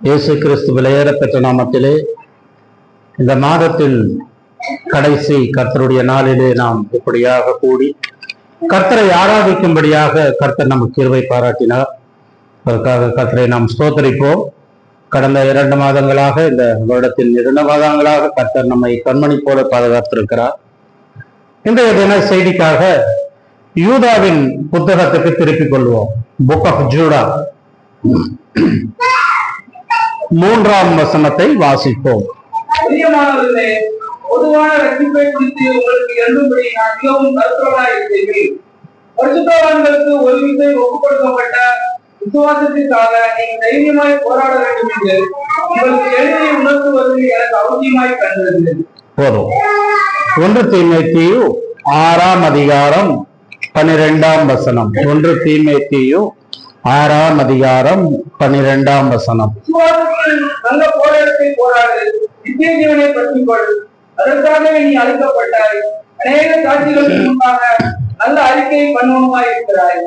இயேசு கிறிஸ்து விலையேறப்பெற்ற நாமத்திலே இந்த மாதத்தில் கடைசி கர்த்தருடைய நாளிலே நாம் இப்படியாக கூடி கர்த்தரை ஆராதிக்கும்படியாக கர்த்தர் நமக்கு கிருபை பாராட்டினார். அதற்காக கர்த்தரை நாம் ஸ்தோத்தரிப்போம். கடந்த 2 மாதங்களாக, இந்த வருடத்தின் 2 மாதங்களாக கர்த்தர் நம்மை கண்மணி போல பாதுகாத்திருக்கிறார். இன்றைய தின செய்திக்காக யூதாவின் புத்தகத்துக்கு திருப்பிக் கொள்வோம். புக் ஆஃப் ஜூடா 3ஆம் வசனத்தை வாசிப்போம். பொதுவான ரட்சிப்பை குறித்து உங்களுக்கு எழுதும்படி நான் மிகவும் கருத்துள்ளவனாய் இருக்கிறேன். பரிசுத்தவான்களுக்கு ஒரு விசை ஒப்புக் கொடுக்கப்பட்ட விசுவாசத்திற்காக நீங்கள் தைரியமாய் போராட வேண்டும் என்று உங்களுக்கு எழுதி உணர்த்துவது எனக்கு அவசியமாய் கண்டது. போதும். 1 தீமோத்தேயு 6ஆம் அதிகாரம் 12ஆம் வசனம். 1 தீமோத்தேயு 6ஆம் அதிகாரம் 12ஆம் வசனம். விசுவாசத்தில் நல்ல போராட்டத்தை போராடு, நித்திய ஜீவனை பற்றிக்கொள், அதற்காகவே நீ அழைக்கப்பட்டாய். அநேக சாட்சிகளுக்கு முன்பாக நல்ல அறிக்கை பண்ணுவமாய் இருக்கிறாய்.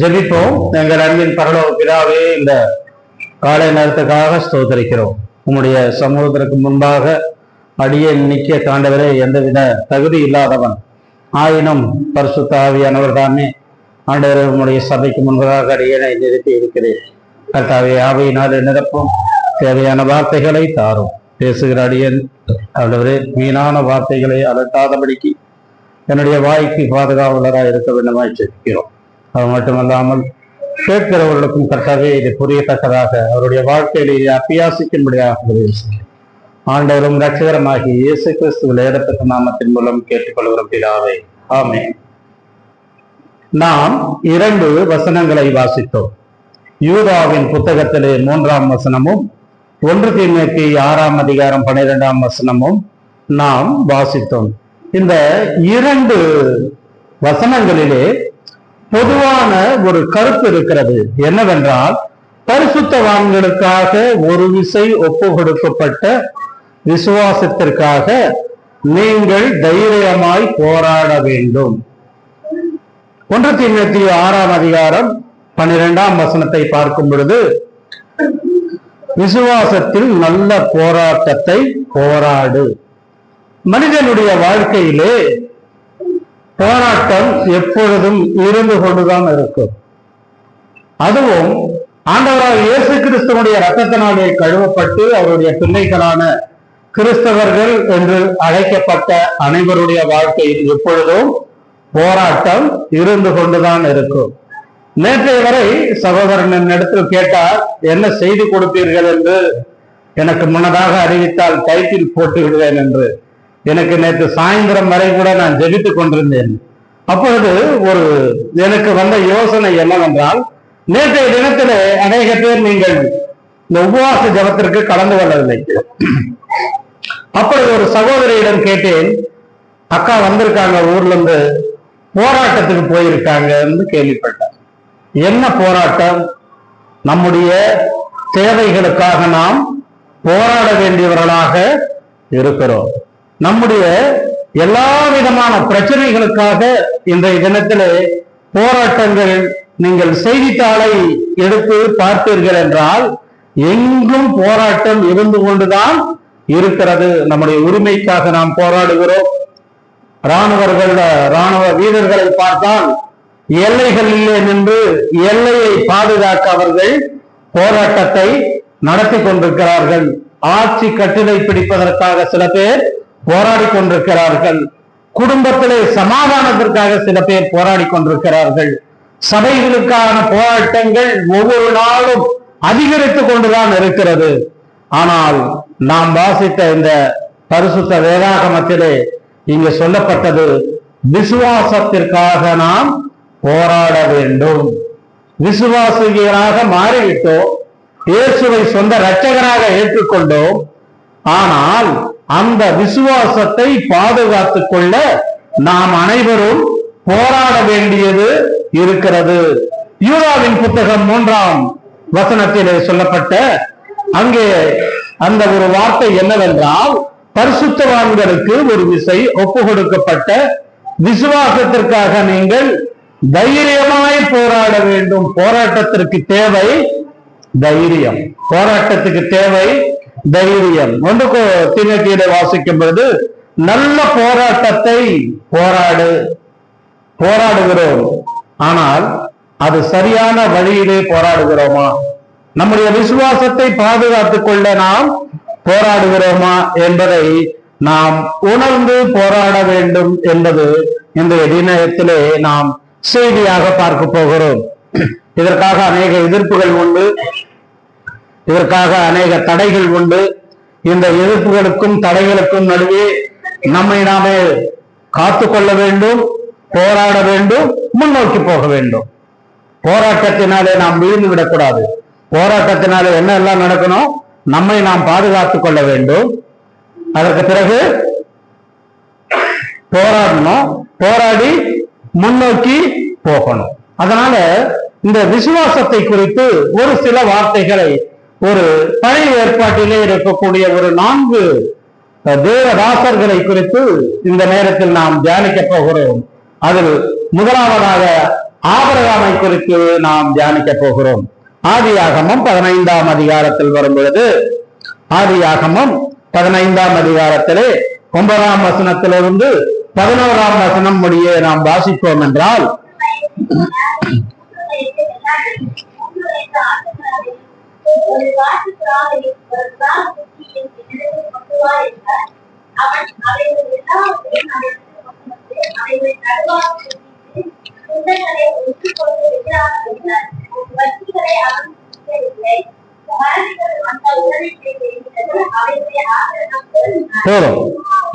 ஜெபிப்போம். எங்கள் அன்பின் பரலோக பிதாவே, இந்த காலை நேரத்துக்காக ஸ்தோத்திரிக்கிறோம். உம்முடைய சமூகத்திற்கு முன்பாக அடியே நிக்க தாண்டவரே, எந்தவித தகுதி இல்லாதவன் ஆயினும் பரிசுத்த ஆவியானவர் தானே ஆண்டவரே, உம்முடைய சபைக்கு முன்பதாக அடியேனை நிறுத்தி இருக்கிறேன். கர்த்தாவே, ஆவியினால் நிரப்பும், தேவையான வார்த்தைகளை தாரும். பேசுகிற அடியன் ஆண்டவரே, வீணான வார்த்தைகளை அலட்டாதபடிக்கு என்னுடைய வாய்க்கு பாதுகாவலராக இருக்க வேண்டுமாய் ஜெபிக்கிறோம். அது மட்டுமல்லாமல் கேட்கிறவர்களுக்கும் கர்த்தாவே இதை புரியத்தக்கதாக அவருடைய வாழ்க்கையில் இதை அபியாசிக்கும்படியாக உதவி செய்யும். ஆண்டவரும் இரட்சகருமாகி இயேசு கிறிஸ்துவின் ஏறப்பெற்ற நாமத்தின் மூலம் கேட்டுக்கொள்கிறோம் பிதாவே, ஆமென். நாம் 2 வசனங்களை வாசித்தோம். யூதாவின் புத்தகத்திலே 3ஆம் வசனமும் 1 தீமோத்தேயு 6ஆம் அதிகாரம் 12ஆம் வசனமும் நாம் வாசித்தோம். இந்த 2 வசனங்களிலே பொதுவான ஒரு கருத்து இருக்கிறது. என்னவென்றால், பரிசுத்தவான்களுக்காக ஒரு விசை ஒப்பு கொடுக்கப்பட்ட விசுவாசத்திற்காக நீங்கள் தைரியமாய் போராட வேண்டும். 1 தீமோத்தேயு 6ஆம் அதிகாரம் 12ஆம் வசனத்தை பார்க்கும் பொழுது, விசுவாசத்தில் நல்ல போராட்டத்தை போராடு. மனிதனுடைய வாழ்க்கையிலே போராட்டம் எப்பொழுதும் இருந்து கொண்டுதான் இருக்கும். அதுவும் ஆண்டவராக இயேசு கிறிஸ்துவனுடைய இரத்தத்தினாலே கழுவப்பட்டு அவருடைய பிள்ளைகளான கிறிஸ்தவர்கள் என்று அழைக்கப்பட்ட அனைவருடைய வாழ்க்கையில் எப்பொழுதும் போராட்டம் இருந்து கொண்டுதான் இருக்கும். நேற்றைய வரை சகோதரன் இடத்தில் கேட்டார், என்ன செய்தி கொடுப்பீர்கள் என்று எனக்கு முன்னதாக அறிவித்தால் டைட்டில் போட்டு விடுவேன் என்று. எனக்கு நேற்று சாயந்தரம் வரை கூட நான் ஜெபித்துக் கொண்டிருந்தேன். அப்பொழுது எனக்கு வந்த யோசனை என்னவென்றால், நேற்றைய தினத்திலே அநேக பேர் நீங்கள் இந்த உபவாச ஜபத்திற்கு கலந்து கொள்ளவில்லை. அப்பொழுது ஒரு சகோதரியிடம் கேட்டேன், அக்கா வந்திருக்காங்க, ஊர்ல இருந்து போராட்டத்துக்கு போயிருக்காங்க என்று கேள்விப்பட்டேன். என்ன போராட்டம்? நம்முடைய தேவைகளுக்காக நாம் போராட வேண்டியவர்களாக இருக்கிறோம். நம்முடைய எல்லா விதமான பிரச்சனைகளுக்காக இன்றைய தினத்திலே போராட்டங்கள். நீங்கள் செய்தித்தாளை எடுத்து பார்த்தீர்கள் என்றால் எங்கும் போராட்டம் இருந்து கொண்டுதான் இருக்கிறது. நம்முடைய உரிமைக்காக நாம் போராடுகிறோம். ராணுவ வீரர்களை பார்த்தால் எல்லைகளிலே நின்று எல்லையை பாதுகாக்க அவர்கள் போராட்டத்தை நடத்தி கொண்டிருக்கிறார்கள். ஆட்சி கட்டிலை பிடிப்பதற்காக சில பேர் போராடி கொண்டிருக்கிறார்கள். குடும்பத்திலே சமாதானத்திற்காக சில பேர் போராடி கொண்டிருக்கிறார்கள். சபைகளுக்கான போராட்டங்கள் ஒவ்வொரு நாளும் அதிகரித்துக் கொண்டுதான் இருக்கிறது. ஆனால் நாம் வாசித்த இந்த பரிசுத்த வேதாகமத்திலே இங்கு சொல்லப்பட்டது, விசுவாசத்திற்காக நாம் போராட வேண்டும். விசுவாசிகளாக மாறிவிட்டோம், இயேசுவை சொந்த இரட்சகராக ஏற்றுக்கொண்டோம். ஆனால் அந்த விசுவாசத்தை பாதுகாத்துக் கொள்ள நாம் அனைவரும் போராட வேண்டியது இருக்கிறது. யூதாவின் புத்தகம் 3ஆம் வசனத்திலே சொல்லப்பட்ட அங்கே அந்த ஒரு வார்த்தை என்னவென்றால், பரிசுத்தவான்களுக்கு ஒரு விசை ஒப்பு கொடுக்கப்பட்ட விசுவாசத்திற்காக நீங்கள் தைரியமாய் போராட வேண்டும். போராட்டத்திற்கு தேவை தைரியம். போராட்டத்துக்கு தேவை தைரியம். 1 தீமோத்தேயுவை வாசிக்கும் பொழுது நல்ல போராட்டத்தை போராடுகிறோம். ஆனால் அது சரியான வழியிலே போராடுகிறோமா? நம்முடைய விசுவாசத்தை பாதுகாத்துக் கொள்ள நாம் போராடுகிறோமா என்பதை நாம் உணர்ந்து போராட வேண்டும் என்பது இன்றைய தினத்திலே நாம் செய்தியாக பார்க்க போகிறோம். இதற்காக அநேக எதிர்ப்புகள் உண்டு, இதற்காக அநேக தடைகள் உண்டு. இந்த எதிர்ப்புகளுக்கும் தடைகளுக்கும் நடுவே நம்மை நாமே காத்து கொள்ள வேண்டும், போராட வேண்டும், முன்னோக்கி போக வேண்டும். போராட்டத்தினாலே நாம் விழுந்து விடக்கூடாது. போராட்டத்தினாலே என்ன எல்லாம் நடக்கணும்? நம்மை நாம் பாதுகாத்துக் கொள்ள வேண்டும். அதற்கு பிறகு போராடணும், போராடி முன்னோக்கி போகணும். அதனால இந்த விசுவாசத்தை குறித்து ஒரு சில வார்த்தைகளை ஒரு பழைய ஏற்பாட்டிலே இருக்கக்கூடிய ஒரு 4 தேவதாசர்களை குறித்து இந்த நேரத்தில் நாம் தியானிக்க போகிறோம். அதில் முதலாவதாக ஆபிரகாமை குறித்து நாம் தியானிக்க போகிறோம். ஆதியாகமம் 15ஆம் அதிகாரத்தில் வரும் பொழுது, ஆதியாகமம் 15ஆம் அதிகாரத்திலே 9ஆம் வசனத்திலிருந்து 11ஆம் வசனம் முடிய நாம் வாசிப்போம் என்றால்,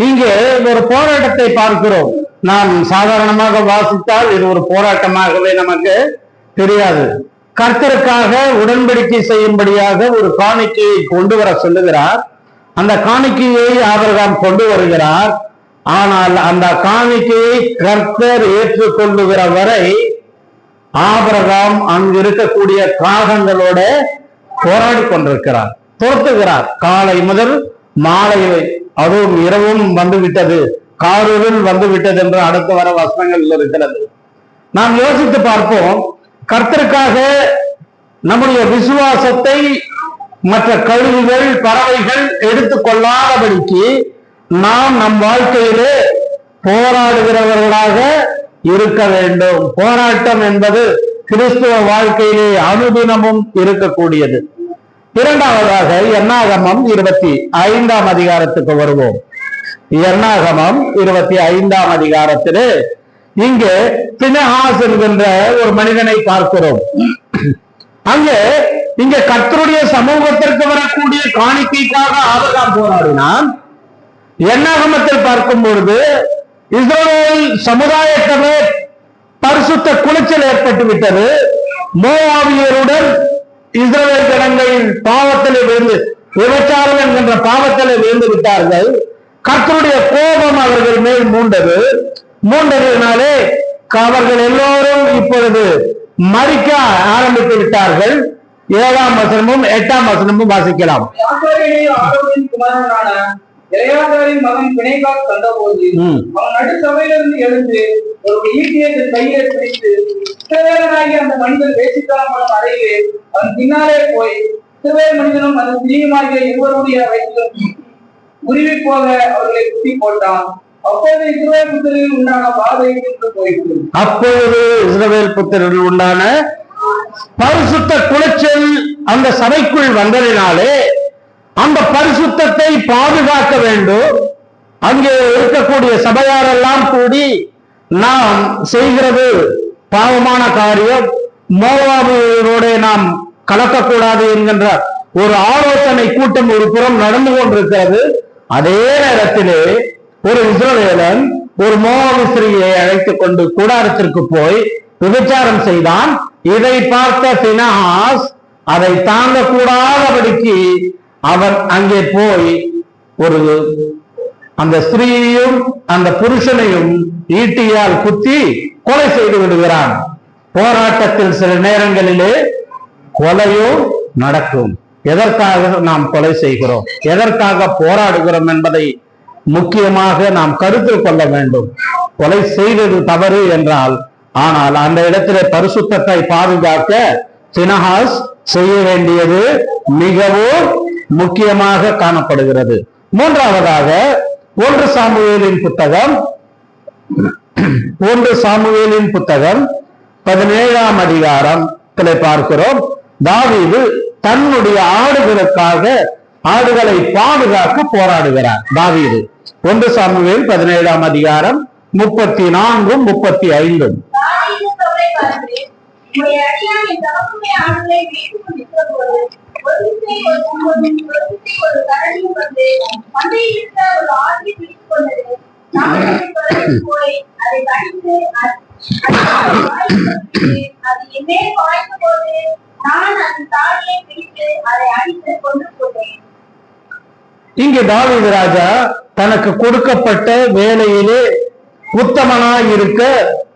இங்கே ஒரு போராட்டத்தை பார்க்கிறோம். நாம் சாதாரணமாக வாசித்தால் இது ஒரு போராட்டமாகவே நமக்கு தெரியாது. கர்த்தருக்காக உடன்படிக்கை செய்யும்படியாக ஒரு காணிக்கையை கொண்டு வர சொல்லுகிறார். அந்த காணிக்கையை ஆபிரகாம் கொண்டு வருகிறார். ஆனால் அந்த காணிக்கையை கர்த்தர் ஏற்றுக்கொள்ளுகிற வரை ஆபிரகாம் அங்கு இருக்கக்கூடிய காகங்களோட போராடி கொண்டிருக்கிறார், துரத்துகிறார். காலை முதல் மாலை, அதுவும் இரவும் வந்துவிட்டது, காரில் வந்துவிட்டது என்று அடுத்து வர வசனங்கள் இருக்கிறது. நாம் யோசித்து பார்ப்போம். கர்த்தருக்காக நம்முடைய விசுவாசத்தை மற்ற கழுகுகள், பறவைகள் எடுத்துக் கொள்ளாதபடிக்கு நாம் நம் வாழ்க்கையிலே போராடுகிறவர்களாக இருக்க வேண்டும். போராட்டம் என்பது கிறிஸ்துவ வாழ்க்கையிலே அனுதினமும் இருக்கக்கூடியது. இரண்டாவதாக என்னாகமம் 25ஆம் அதிகாரத்துக்கு வருவோம். என்னாகமம் 25ஆம் அதிகாரத்திலே இங்கே பினெகாஸ் என்கின்ற ஒரு மனிதனை பார்க்கிறோம். இங்கே கர்த்தருடைய சமூகத்திற்கு வரக்கூடிய காணிக்கைக்காக ஆபிரகாம் போராடினான். என்னாகமத்தில் பார்க்கும் பொழுது இஸ்ரவேல் சமுதாயத்திலே பரிசுத்த குலைச்சல் ஏற்பட்டு விட்டது. மோவாபியருடன் இஸ்ரவேல் ஜனங்கள் பாவத்திலே விழுந்து, விபச்சாரம் என்கின்ற பாவத்திலே விழுந்து விட்டார்கள். கர்த்தருடைய கோபம் அவர்கள் மேல் மூண்டதினாலே அவர்கள் எல்லோரும் இப்பொழுது மரிக்க ஆரம்பித்து விட்டார்கள். 7ஆம் வசனமும் 8ஆம் வசனமும் வாசிக்கலாம். எலெயாசாரின் மகன் பினெகாஸ் கண்டபோது அவன் நடுசபையிலிருந்து எழுந்து ஒரு ஈட்டியை கையை பிடித்து, இஸ்ரவேலனாகிய அந்த மனிதன் வேசித்தனமான அறையிலே அவன் பின்னாலே போய் இஸ்ரவேல் மனிதனும் அந்த ஸ்திரீயுமாகிய இருவருடைய வயிற்றிலும் உருவி போக அவர்களை குத்தி போட்டான். அப்போது இஸ்ரவேல் புத்திரில் உண்டான பாதை போயிற்று. அப்பொழுது இஸ்ரவேல் புத்திரில் உண்டான பரிசுத்த குலைச்சல் அந்த சபைக்குள் வந்ததினாலே அந்த பரிசுத்தத்தை பாதுகாக்க வேண்டும். அங்கே இருக்கக்கூடிய சபையாரெல்லாம் கூடி நாம் செய்கிறது பாவமான காரியம், மோவாபியரோட நாம் கலக்கக்கூடாது என்கின்ற ஒரு ஆலோசனை கூட்டம் ஒரு புறம் நடந்து கொண்டிருக்கிறது. அதே நேரத்திலே ஒரு இஸ்ரவேலன் ஒரு மோவாபு ஸ்திரீயை அழைத்துக் கொண்டு கூடாரத்திற்கு போய் விபச்சாரம் செய்தான். இதை பார்த்த பினெகாஸ் அதை தாங்கக்கூடாதபடிக்கு அவன் அங்கே போய் அந்த ஸ்திரீயையும் அந்த புருஷனையும் ஈட்டியால் குத்தி கொலை செய்து விடுகிறான். போராட்டத்தில் சில நேரங்களிலே கொலையும் நடக்கும். எதற்காக நாம் கொலை செய்கிறோம், எதற்காக போராடுகிறோம் என்பதை முக்கியமாக நாம் கருத்தில் கொள்ள வேண்டும். கொலை செய்தது தவறு என்றால், ஆனால் அந்த இடத்திலே பரிசுத்தத்தை பாதுகாக்க பினஹாஸ் செய்ய வேண்டியது மிகவும் முக்கியமாக காணப்படுகிறது. மூன்றாவதாக 1 சாமுவேலின் புத்தகம் 17ஆம் அதிகாரத்திலே பார்க்கிறோம். தாவீது தன்னுடைய ஆடுகளை பாதுகாக்க போராடுகிறார். தாவீது 1 சாமுவேல் 17ஆம் அதிகாரம் 34 35. இங்கே தாவீது ராஜா தனக்கு கொடுக்கப்பட்ட வேலையிலே உத்தமனாய் இருக்க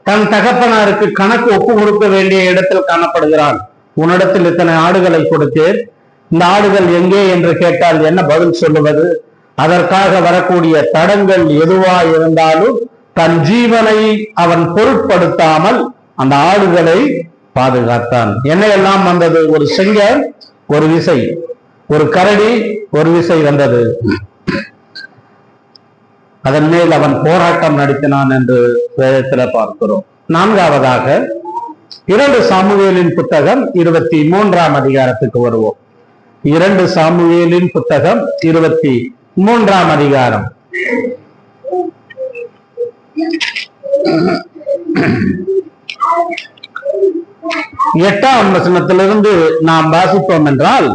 தன் தகப்பனாருக்கு கணக்கு ஒப்பு கொடுக்க வேண்டிய இடத்தில் காணப்படுகிறான். உன்னிடத்தில் இத்தனை ஆடுகளை கொடுத்தேன், இந்த ஆடுகள் எங்கே என்று கேட்டால் என்ன பதில் சொல்லுவது? அதற்காக வரக்கூடிய தடங்கள் எதுவா இருந்தாலும் தன் ஜீவனை அவன் பொருட்படுத்தாமல் அந்த ஆடுகளை பாதுகாத்தான். என்ன எல்லாம் வந்தது? ஒரு செங்கல், ஒரு விசை, ஒரு கரடி, ஒரு விசை வந்தது. அதன் மேல் அவன் போராட்டம் நடத்தினான் என்று வேதத்தில் பார்க்கிறோம். நான்காவதாக 2 சாமுவேலின் புத்தகம் 23ஆம் அதிகாரத்துக்கு வருவோம். 2 சாமுவேலின் புத்தகம் 23ஆம் அதிகாரம் 8ஆம் வசனத்திலிருந்து நாம் வாசிப்போம் என்றால்,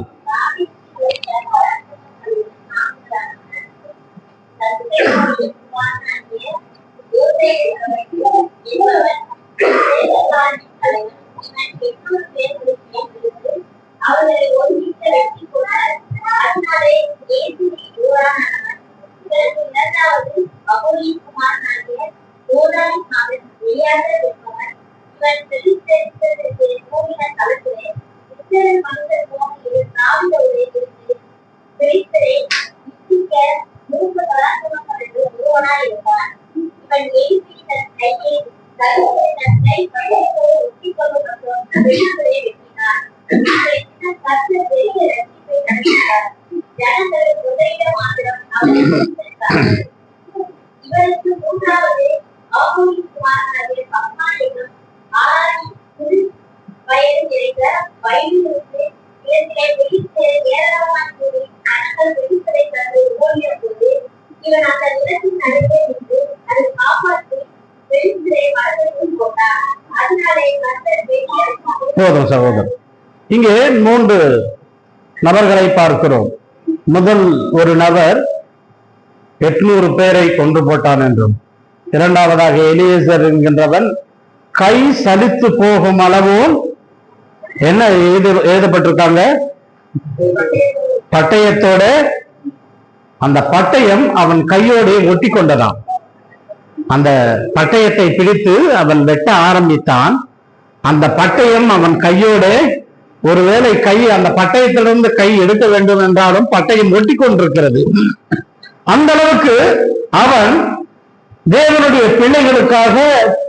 போதும் சகோதரர். இங்கே 3 நபர்களை பார்க்கிறோம். முதல் ஒரு நபர் 800 பேரை கொண்டு போட்டான் என்றும், இரண்டாவதாக எலியேசர் என்கின்றவன் கை சலித்து போகும் அளவும் என்ன எழுதப்பட்டிருக்காங்க? பட்டயத்தோட, அந்த பட்டயம் அவன் கையோடு ஒட்டி கொண்டதான். அந்த பட்டயத்தை பிடித்து அவன் வெட்ட ஆரம்பித்தான். அந்த பட்டயம் அவன் கையோடு, ஒருவேளை அந்த பட்டயத்திலிருந்து கை எடுக்க வேண்டும் என்றாலும் பட்டயம் ஒட்டி கொண்டிருக்கிறது. அந்த அளவுக்கு அவன் தேவனுடைய பிள்ளைகளுக்காக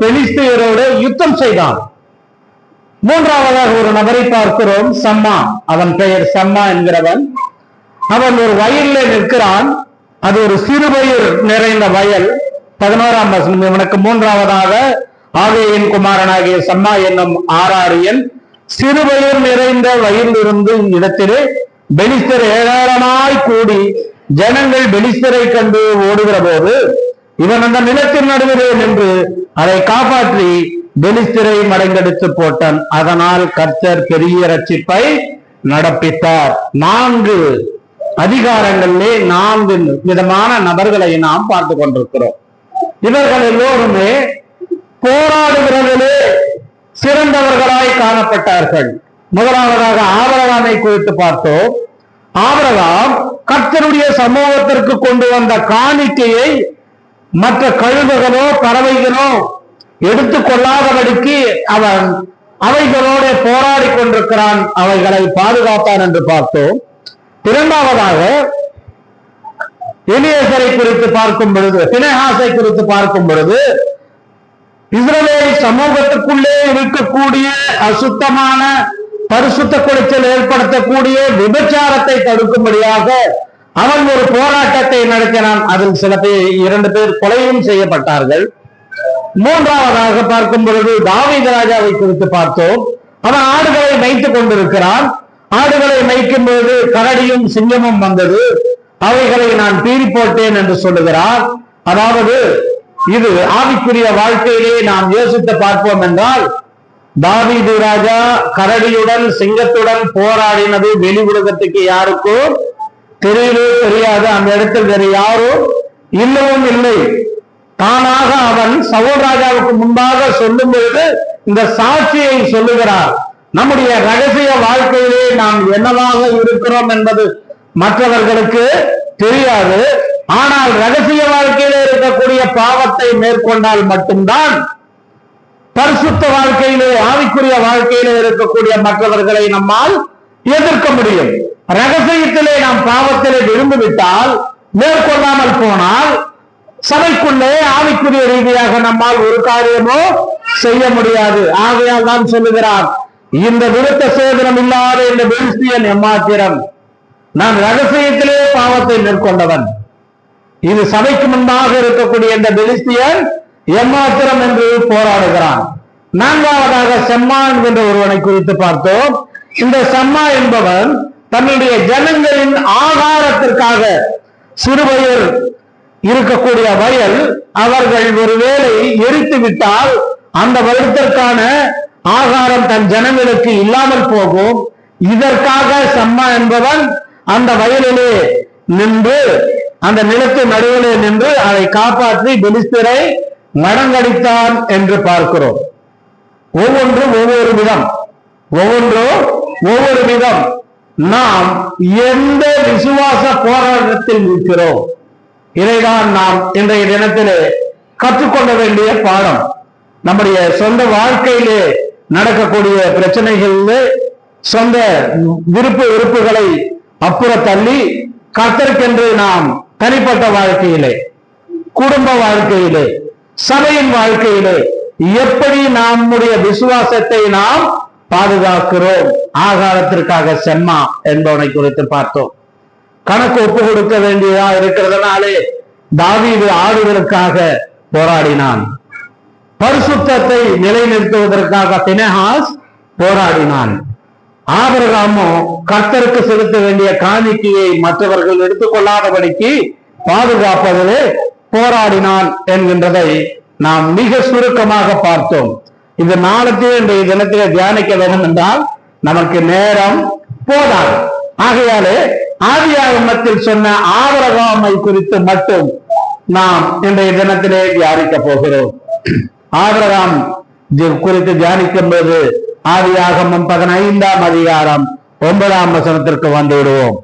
பெலிஸ்தியரோடு யுத்தம் செய்தான். மூன்றாவதாக ஒரு நபரை பார்க்கிறோம், சம்மா. அவன் பெயர் சம்மா என்கிறவன். அவன் ஒரு வயலில் நிற்கிறான். அது ஒரு சிறுபயிர் நிறைந்த வயல். 11ஆம் வசனம். இவனுக்கு மூன்றாவதாக ஆவேயின் குமாரனாகிய சம்மா என்னும் ஆராரியன் சிறுபயிர் நிறைந்த வயலில் இருந்து இடத்திலே பெலிஸ்தர் ஏராளமாய் கூடி ஜனங்கள் பெலிஸ்தரை கண்டு ஓடுகிற போது இவன் அந்த நிலத்தின் நடுவிலே நின்று அதை காப்பாற்றி பெலிஸ்தரை மடங்கெடுத்து போட்டான். அதனால் கர்த்தர் பெரிய ரட்சிப்பை நடப்பித்தார். 4 அதிகாரங்களிலே 4 விதமான நபர்களை நாம் பார்த்து கொண்டிருக்கிறோம். இவர்கள் எல்லோருமே போராடுகிறதிலே சிறந்தவர்களாய் காணப்பட்டார்கள். முதலாவதாக ஆபிரகாமை குறித்து பார்த்தோம். ஆபிரகாம் கர்த்தருடைய சமூகத்திற்கு கொண்டு வந்த காணிக்கையை மற்ற கழுகுகளோ பறவைகளோ எடுத்துக்கொள்ளாதபடிக்கு அவன் அவைகளோட போராடி கொண்டிருக்கிறான், அவைகளை பாதுகாத்தான் என்று பார்த்தோம். இரண்டாவதாக எலியேசரை குறித்து பார்க்கும் பொழுது, பினெகாசை குறித்து பார்க்கும் பொழுது, இஸ்ரவேல் சமூகத்துக்குள்ளே இருக்கக்கூடிய அசுத்தமான பரிசுத்த குலைச்சல் ஏற்படுத்தக்கூடிய விபச்சாரத்தை தடுக்கும்படியாக அவன் ஒரு போராட்டத்தை நடத்தினான். அதில் சில பேர் 2 பேர் கொலையும் செய்யப்பட்டார்கள். மூன்றாவதாக பார்க்கும் பொழுது தாவீது ராஜாவை குறித்து பார்த்தோம். அவன் ஆடுகளை மேய்த்துக் கொண்டிருக்கிறான். ஆடுகளை மேய்க்கும் பொழுது கரடியும் சிங்கமும் வந்தது. அவைகளை நான் பீறி போட்டேன் என்று சொல்லுகிறார். அதாவது இது ஆவிக்குரிய வாழ்க்கையிலே நாம் யோசித்து பார்ப்போம் என்றால், தாவீது ராஜா கரடியுடன் சிங்கத்துடன் போராடினது வெளி உலகத்துக்கு யாருக்கும் தெரியாது. அந்த இடத்தில் வேறு யாரும் இல்லவும் இல்லை. தானாக அவன் சவுல் ராஜாவுக்கு முன்பாக சொல்லும் பொழுது இந்த சாட்சியை சொல்லுகிறார். நம்முடைய ரகசிய வாழ்க்கையிலே நாம் என்னவாக இருக்கிறோம் என்பது மற்றவர்களுக்கு தெரியாது. ஆனால் ரகசிய வாழ்க்கையிலே இருக்கக்கூடிய பாவத்தை மேற்கொண்டால் மட்டும்தான் பரிசுத்த வாழ்க்கையிலே ஆவிக்குரிய வாழ்க்கையிலே இருக்கக்கூடிய மற்றவர்களை நம்மால் எதிர்க்க முடியும். ரகசியத்திலே நாம் பாவத்திலே விரும்பிவிட்டால், மேற்கொள்ளாமல் போனால் சபைக்குள்ளே ஆவிக்குரிய ரீதியாக நம்மால் ஒரு காரியமோ செய்ய முடியாது. ஆகையால் தான் சொல்லுகிறார், இந்த விருத்த சேதனம் இல்லாத இந்த பெலிஸ்தியன் எம்மாத்திரம், நான் ரகசியத்திலே பாவத்தை மேற்கொண்டவன். இது சபைக்கு முன்பாக இருக்கக்கூடிய இந்த பெலிஸ்தியன் எம்மாத்திரம் என்று போராடுகிறான். நான்காவதாக செம்மா என்கின்ற ஒருவனை குறித்து பார்த்தோம். இந்த செம்மா என்பவன் தன்னுடைய ஜனங்களின் ஆகாரத்திற்காக சிறுவயல் இருக்கக்கூடிய வயல் அவர்கள் ஒருவேளை எரித்து விட்டால் அந்த வருடத்திற்கான ஆகாரம் தன் ஜனங்களுக்கு இல்லாமல் போகும். இதற்காக செம்மா என்பவன் அந்த வயலிலே நின்று, அந்த நிலத்து நடுவிலே நின்று அதை காப்பாற்றி பெலிஸ்தரை மடங்கடித்தான் என்று பார்க்கிறோம். ஒவ்வொன்றும் ஒவ்வொரு விதம். நாம் எந்த விசுவாச போராட்டத்தில் இருக்கிறோம்? இதைதான் நாம் இன்றைய தினத்திலே கற்றுக்கொள்ள வேண்டிய பாடம். நம்முடைய சொந்த வாழ்க்கையிலே நடக்கக்கூடிய பிரச்சனைகளிலே சொந்த விருப்புகளை அப்புற தள்ளி கர்த்தருக்கென்று நாம் தனிப்பட்ட வாழ்க்கையிலே, குடும்ப வாழ்க்கையிலே, சபையின் வாழ்க்கையிலே எப்படி நம்முடைய விசுவாசத்தை நாம் பாதுகாக்கிறோம்? ஆகாரத்திற்காக செம்மா என்பவனை குறித்து பார்த்தோம். கணக்கு ஒப்பு கொடுக்க வேண்டியதா இருக்கிறதுனாலே தாவீது ஆடுகளுக்காக போராடினான். பரிசுத்தத்தை நிலைநிறுத்துவதற்காக பினெகாஸ் போராடினான். ஆபிரகாமோ கர்த்தருக்கு செலுத்த வேண்டிய காணிக்கையை மற்றவர்கள் எடுத்துக்கொள்ளாதபடிக்கு பாதுகாப்பதிலே போராடினான் என்கின்றதை நாம் மிக சுருக்கமாக பார்த்தோம். இந்த நாளத்தையும் இன்றைய தினத்திலே தியானிக்க வேண்டும் என்றால் நமக்கு நேரம் போதாது. ஆகையாலே ஆதியாகமத்தில் சொன்ன ஆபிரகாமை குறித்து மட்டும் நாம் இன்றைய தினத்திலே தியானிக்க போகிறோம். ஆபிரகாம் குறித்து தியானிக்கும் போது ஆதியாகமம் 15ஆம் அதிகாரம் 9ஆம் வசனத்திற்கு வந்து விடுவோம்.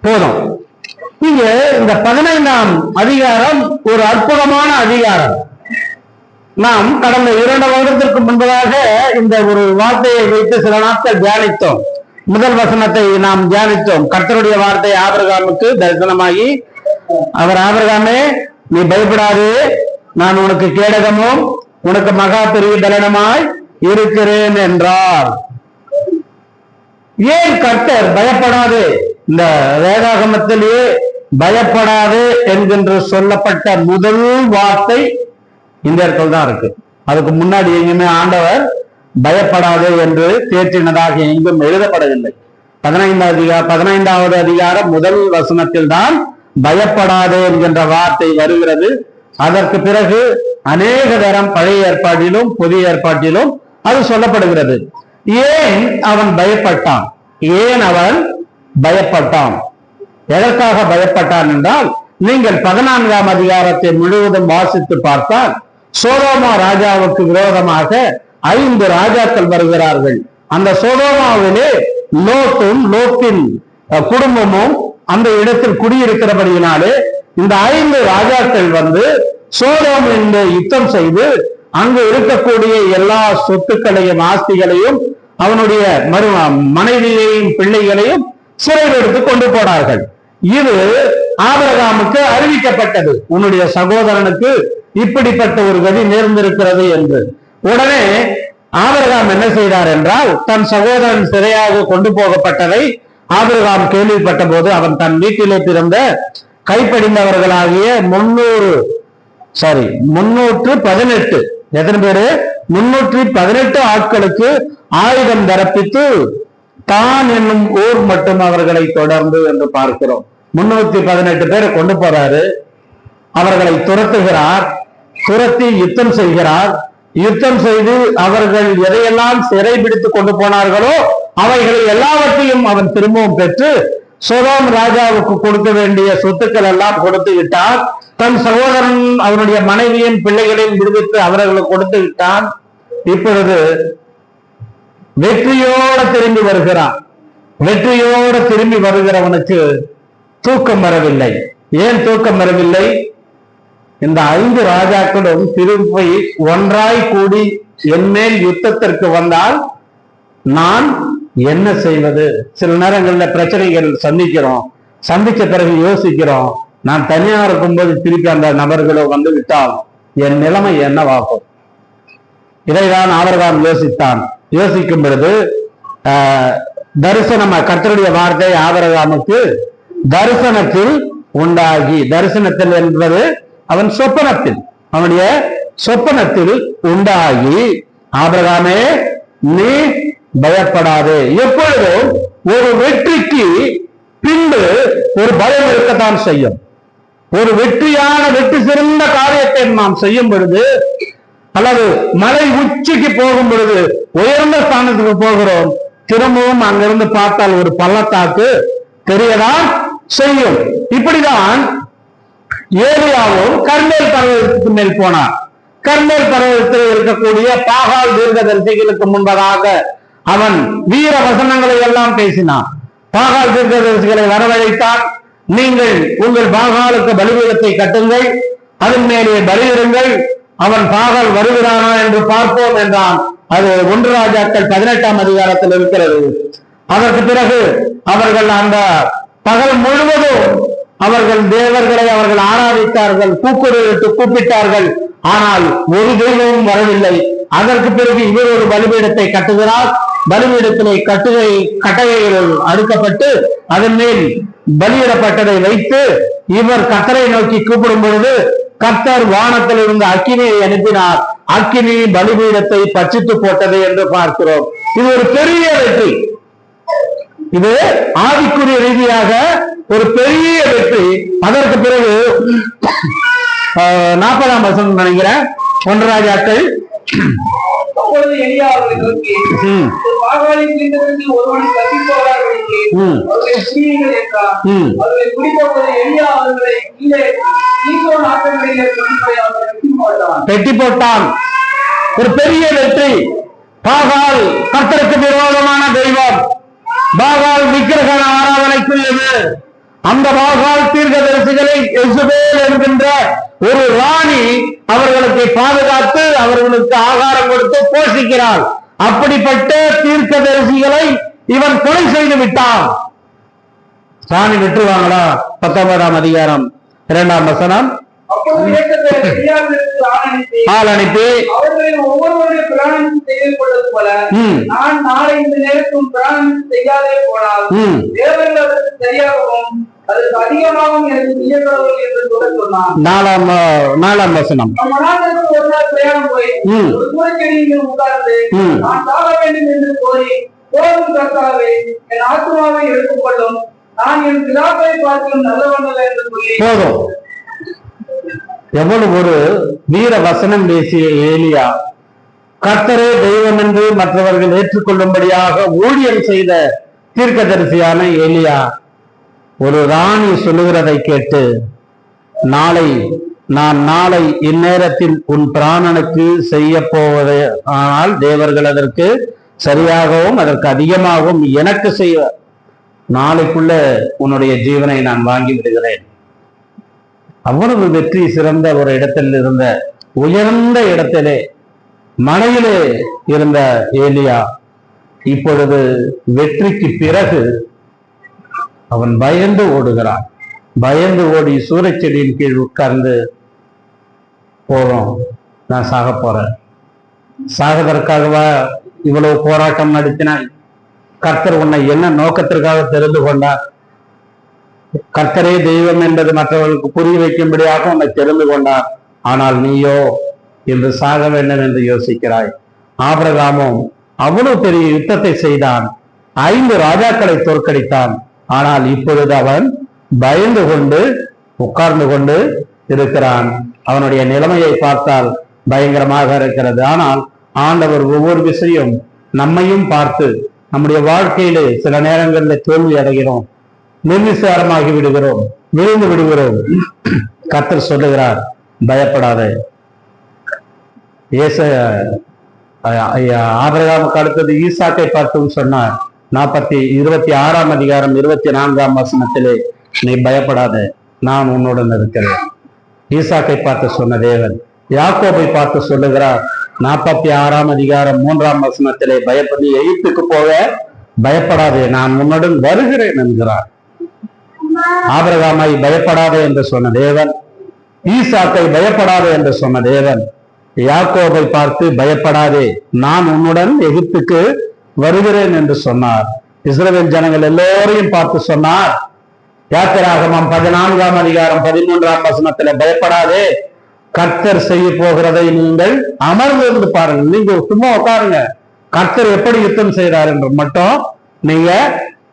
போதும். இங்க இந்த 15ஆம் அதிகாரம் ஒரு அற்புதமான அதிகாரம். நாம் கடந்த 2 வருடத்திற்கு முன்பதாக இந்த ஒரு வார்த்தையை வைத்து சில நாட்கள் தியானித்தோம். முதல் வசனத்தை நாம் தியானித்தோம். கர்த்தருடைய வார்த்தை ஆபிரகாமுக்கு தரிசனமாகி, அவர் ஆபிரகாமே நீ பயப்படாதே, நான் உனக்கு கேடகமும் உனக்கு மகா பெரிய பலனுமாய் இருக்கிறேன் என்றார். ஏன் கர்த்தர் பயப்படாது? இந்த வேதாகமத்திலேயே பயப்படாது என்கின்ற சொல்லப்பட்ட முதல் வார்த்தை இந்த இடத்துல தான் இருக்கு. அதுக்கு முன்னாடி எங்குமே ஆண்டவர் பயப்படாது என்று தேற்றினதாக எங்கும் எழுதப்படவில்லை. 15வது அதிகாரம் முதல் வசனத்தில் தான் பயப்படாது என்கின்ற வார்த்தை வருகிறது. அதற்கு பிறகு அநேக தரம் பழைய ஏற்பாட்டிலும் புதிய ஏற்பாட்டிலும் அது சொல்லப்படுகிறது. ஏன் அவன் பயப்பட்டான்? எதற்காக பயப்பட்டான் என்றால், நீங்கள் 14ஆம் அதிகாரத்தை முழுவதும் வாசித்து பார்த்தால் சோதோமா ராஜாவுக்கு விரோதமாக 5 ராஜாக்கள் வருகிறார்கள். அந்த சோதோமாவிலே லோத்தின் குடும்பமும் அந்த இடத்தில் குடியிருக்கிறபடியினாலே இந்த 5 ராஜாக்கள் வந்து சோதோம் என்று யுத்தம் செய்து அங்கு இருக்கக்கூடிய எல்லா சொத்துக்களையும் ஆஸ்திகளையும் அவனுடைய மனைவியையும் பிள்ளைகளையும் சிறையில் எடுத்து கொண்டு போனார்கள். இது ஆபிரகாமுக்கு அறிவிக்கப்பட்டது, உன்னுடைய சகோதரனுக்கு இப்படிப்பட்ட ஒரு கதி நேர்ந்திருக்கிறது என்று. உடனே ஆபிரகாம் என்ன செய்தார் என்றால், தன் சகோதரன் சிறையாக கொண்டு போகப்பட்டதை ஆபிரகாம் கேள்விப்பட்ட போது அவன் தன் வீட்டிலே பிறந்த கைப்படிந்தவர்களாகிய 318 எத்தனை பேரு 318 ஆட்களுக்கு ஆயுதம் தரப்பித்து தான் என்னும் ஊர் மட்டும் அவர்களை தொடர்ந்து என்று பார்க்கிறோம். 318 பேரை கொண்டு போறாரு, அவர்களை துரத்துகிறார், துரத்தி யுத்தம் செய்கிறார். யுத்தம் செய்து அவர்கள் எதையெல்லாம் சிறை பிடித்து கொண்டு போனார்களோ அவைகளை எல்லாவற்றையும் அவன் திரும்பவும் பெற்று சோதோம் ராஜாவுக்கு கொடுக்க வேண்டிய சொத்துக்கள் எல்லாம் கொடுத்து விட்டான். தன் சகோதரன் அவனுடைய மனைவியின் பிள்ளைகளையும் விடுவித்து அவர்களுக்கு கொடுத்து விட்டான். இப்பொழுது வெற்றியோடு திரும்பி வருகிறான். வெற்றியோடு திரும்பி வருகிறவனுக்கு தூக்கம் வரவில்லை. ஏன் தூக்கம் வரவில்லை? இந்த 5 ராஜாக்களும் திரும்பி ஒன்றாய் கூடி என்மேல் யுத்தத்திற்கு வந்தால் நான் என்ன செய்வது? சில நேரங்களில் பிரச்சனைகள் சந்திக்கிறோம், சந்திச்ச பிறகு யோசிக்கிறோம், நான் தனியா இருக்கும்போது திருப்பி அந்த நபர்களோ வந்து விட்டால் என் நிலைமை என்னவாகும்? இதைதான் ஆபிரகாம் யோசித்தான். யோசிக்கும் பொழுது தரிசனம், கர்த்தருடைய வார்த்தை ஆபிரகாமுக்கு தரிசனத்தில் உண்டாகி, தரிசனத்தில் என்பது அவன் சொப்பனத்தில், அவனுடைய சொப்பனத்தில் உண்டாகி, ஆபிரகாமே நீ பயப்படாதே. எப்பொழுதும் ஒரு வெற்றிக்கு பின்பு ஒரு பயம் இருக்கத்தான் செய்யும். ஒரு வெற்றி சிறந்த காரியத்தை நாம் செய்யும் பொழுது அல்லது மலை உச்சிக்கு போகும் பொழுது உயர்ந்த ஸ்தானத்துக்கு போகிறோம், திரும்பவும் அங்கிருந்து பார்த்தால் ஒரு பள்ளத்தாக்கு தெரியதான் செய்யும். இப்படிதான் ஏலியாவும் கர்மேல் பர்வதத்துக்கு மேல் போனார். கர்மேல் பர்வதத்தில் இருக்கக்கூடிய பாகால் தீர்க்கதரிசிகளுக்கு முன்பதாக அவன் வீர வசனங்களை எல்லாம் பேசினான். பாகால் தீர்க்கதரிசிகளை வரவழைத்தான். நீங்கள் உங்கள் பாகாலுக்கு பலிபீடத்தை கட்டுங்கள், அதன் மேலே பலியிடுங்கள், அவன் பாகால் வருகிறானா என்று பார்ப்போம் என்றான். அது 1 ராஜாக்கள் 18ஆம் அதிகாரத்தில் இருக்கிறது. அதற்கு பிறகு அவர்கள் அந்த பகல் முழுவதும் அவர்கள் தேவர்களை அவர்கள் ஆராதித்தார்கள், கூப்பிட்டார்கள். ஆனால் ஒரு தெய்வமும் வரவில்லை. அதற்கு பிறகு இவர் ஒரு பலிபீடத்தை கட்டுகிறார். பலிபீடத்திலே கட்டகைகள் அடுக்கப்பட்டு அதன் மேல் பலியிடப்பட்டதை வைத்து இவர் கர்த்தரை நோக்கி கூப்பிடும் பொழுது கர்த்தர் வானத்தில் இருந்து அக்கினியை அனுப்பினார். அக்கினி பலிபீடத்தை பட்சித்து போட்டது என்று பார்க்கிறோம். இது ஒரு பெரிய வெற்றி. இது ஆவிக்குரிய ரீதியாக ஒரு பெரிய வெற்றி. அதற்கு பிறகு 40ஆம் வசனம் நினைக்கிறேன், 1 ராஜாக்கள். அப்பொழுது எலியா அவர்களை நோக்கி, பாகாலின் தீர்க்கதரிசியில் ஒருவனை தப்பிப்பவராக அவர்களை பிடியுங்கள் என்றார். அவர்களை பிடிப்போது எலியா அவர்களை கீழே கீசோன் ஆற்றங்கரையிலே வெட்டி போட்டான். ஒரு பெரிய வெற்றி. பாகால் கர்த்தருக்கு விரோதமான தெய்வம், பாகால் விக்கிரக ஆராதனைக்குரியது. அந்த பாகால் தீர்க்கதரிசிகளை எசபேல் என்கின்ற ஒரு ராணி அவர்களுக்கு பாதுகாத்து அவர்களுக்கு ஆகாரம் கொடுத்து போஷிக்கிறாள். அப்படிப்பட்ட தீர்க்கதரிசிகளை இவன் கொலை செய்து விட்டான். ராணி விட்டுருவாங்களா? 19ஆம் அதிகாரம் 2ஆம் வசனம். ஆள் அனுப்பி அவர்களில் ஒவ்வொருவருடைய பிராணம் செய்து கொள்வது போல நான் நாளை இந்த நேரத்தும் பிராணம் செய்யாதே போனால் தேவர்கள் அதற்கு சரியாகவும் அதற்கு அதிகமாகவும் எனக்கு செய்யப்படவில்லை என்று சொல்ல சொன்னான். 4ஆம் வசனம். ஒரு நாள் பிரயாணம் போய் ஒரு சூழச்செடியில் உட்கார்ந்து நான் சாக வேண்டும் என்று கோரி, போதும் கர்த்தாவே என் ஆத்மாவை எடுத்துக்கொள்ளும், நான் என் பிதாவை பார்க்கும் நல்லவனல்ல என்று சொல்லி. போதும். எவ்வளவு ஒரு வீர வசனம் பேசிய ஏலியா, கர்த்தரே தெய்வம் என்று மற்றவர்கள் ஏற்றுக்கொள்ளும்படியாக ஊழியம் செய்த தீர்க்கதரிசியான ஏலியா ஒரு ராணி சொல்லுகிறதை கேட்டு, நான் நாளை இந்நேரத்தில் உன் பிராணனுக்கு செய்ய போவதே, ஆனால் தேவர்கள் அதற்கு சரியாகவும் அதற்கு அதிகமாகவும் எனக்கு செய்ய, நாளைக்குள்ள உன்னுடைய ஜீவனை நான் வாங்கி விடுகிறேன். அவ்வளவு வெற்றி சிறந்த ஒரு இடத்தில் இருந்த, உயர்ந்த இடத்திலே மலையிலே இருந்த ஏலியா இப்பொழுது வெற்றிக்கு பிறகு அவன் பயந்து ஓடுகிறான். பயந்து ஓடி சூறைச்செடியின் கீழ் உட்கார்ந்து, போறோம், நான் சாக போறேன். சாகதற்காகவா இவ்வளவு போராட்டம் நடத்தினாய்? கர்த்தர் உன்னை என்ன நோக்கத்திற்காக தெரிந்து கொண்டார்? கர்த்தரே தெய்வம் என்பது மற்றவர்களுக்கு புரிய வைக்கும்படியாக உன்னை தெரிந்து கொண்டார். ஆனால் நீயோ இன்று சாக வேண்டும் என்று யோசிக்கிறாய். ஆபிரகாமும் அவ்வளவு பெரிய யுத்தத்தை செய்தான், 5 ராஜாக்களை தோற்கடித்தான். ஆனால் இப்பொழுது அவன் பயந்து கொண்டு உட்கார்ந்து கொண்டு இருக்கிறான். அவனுடைய நிலைமையை பார்த்தால் பயங்கரமாக இருக்கிறது. ஆனால் ஆண்டவர் ஒவ்வொரு விஷயம் நம்மையும் பார்த்து, நம்முடைய வாழ்க்கையிலே சில நேரங்களில் தோல்வி அடைகிறோம், நிர்விசாரமாகி விடுகிறோம், விழுந்து விடுகிறோம். கர்த்தர் சொல்லுகிறார், பயப்படாதே. ஆபிரகாமுக்கு அடுத்தது ஈசாக்கை பார்த்தும் சொன்னார். 26ஆம் அதிகாரம் 24ஆம் வசனத்திலே, நீ பயப்படாதே, நான் உன்னுடன் இருக்கிறேன். ஈசாக்கை பார்த்து சொன்ன தேவன் யாக்கோபை பார்த்து சொல்லுகிறார். 46ஆம் அதிகாரம் 3ஆம் வசனத்திலே, பயப்படி எகிப்துக்கு போக பயப்படாதே, நான் உன்னுடன் வருகிறேன் என்கிறார். ஆபிரகாமை பயப்படாதே என்று சொன்ன தேவன், ஈசாக்கை பயப்படாதே என்று சொன்ன தேவன், யாக்கோபை பார்த்து பயப்படாதே, நான் உன்னுடன் எகிப்துக்கு வருகிறேன் என்று சொன்னார். இஸ்ரவேல் ஜனங்கள் எல்லோரையும் பார்த்து சொன்னார். யாத்திராகமம் 14ஆம் அதிகாரம் 13ஆம் வசனத்துல, பயப்படாதே, கர்த்தர் செய்ய போகிறதை நீங்கள் அமர்ந்திருந்து பாருங்கள். நீங்க சும்மா உட்காருங்க, கர்த்தர் எப்படி யுத்தம் செய்கிறார் என்று மட்டும் நீங்க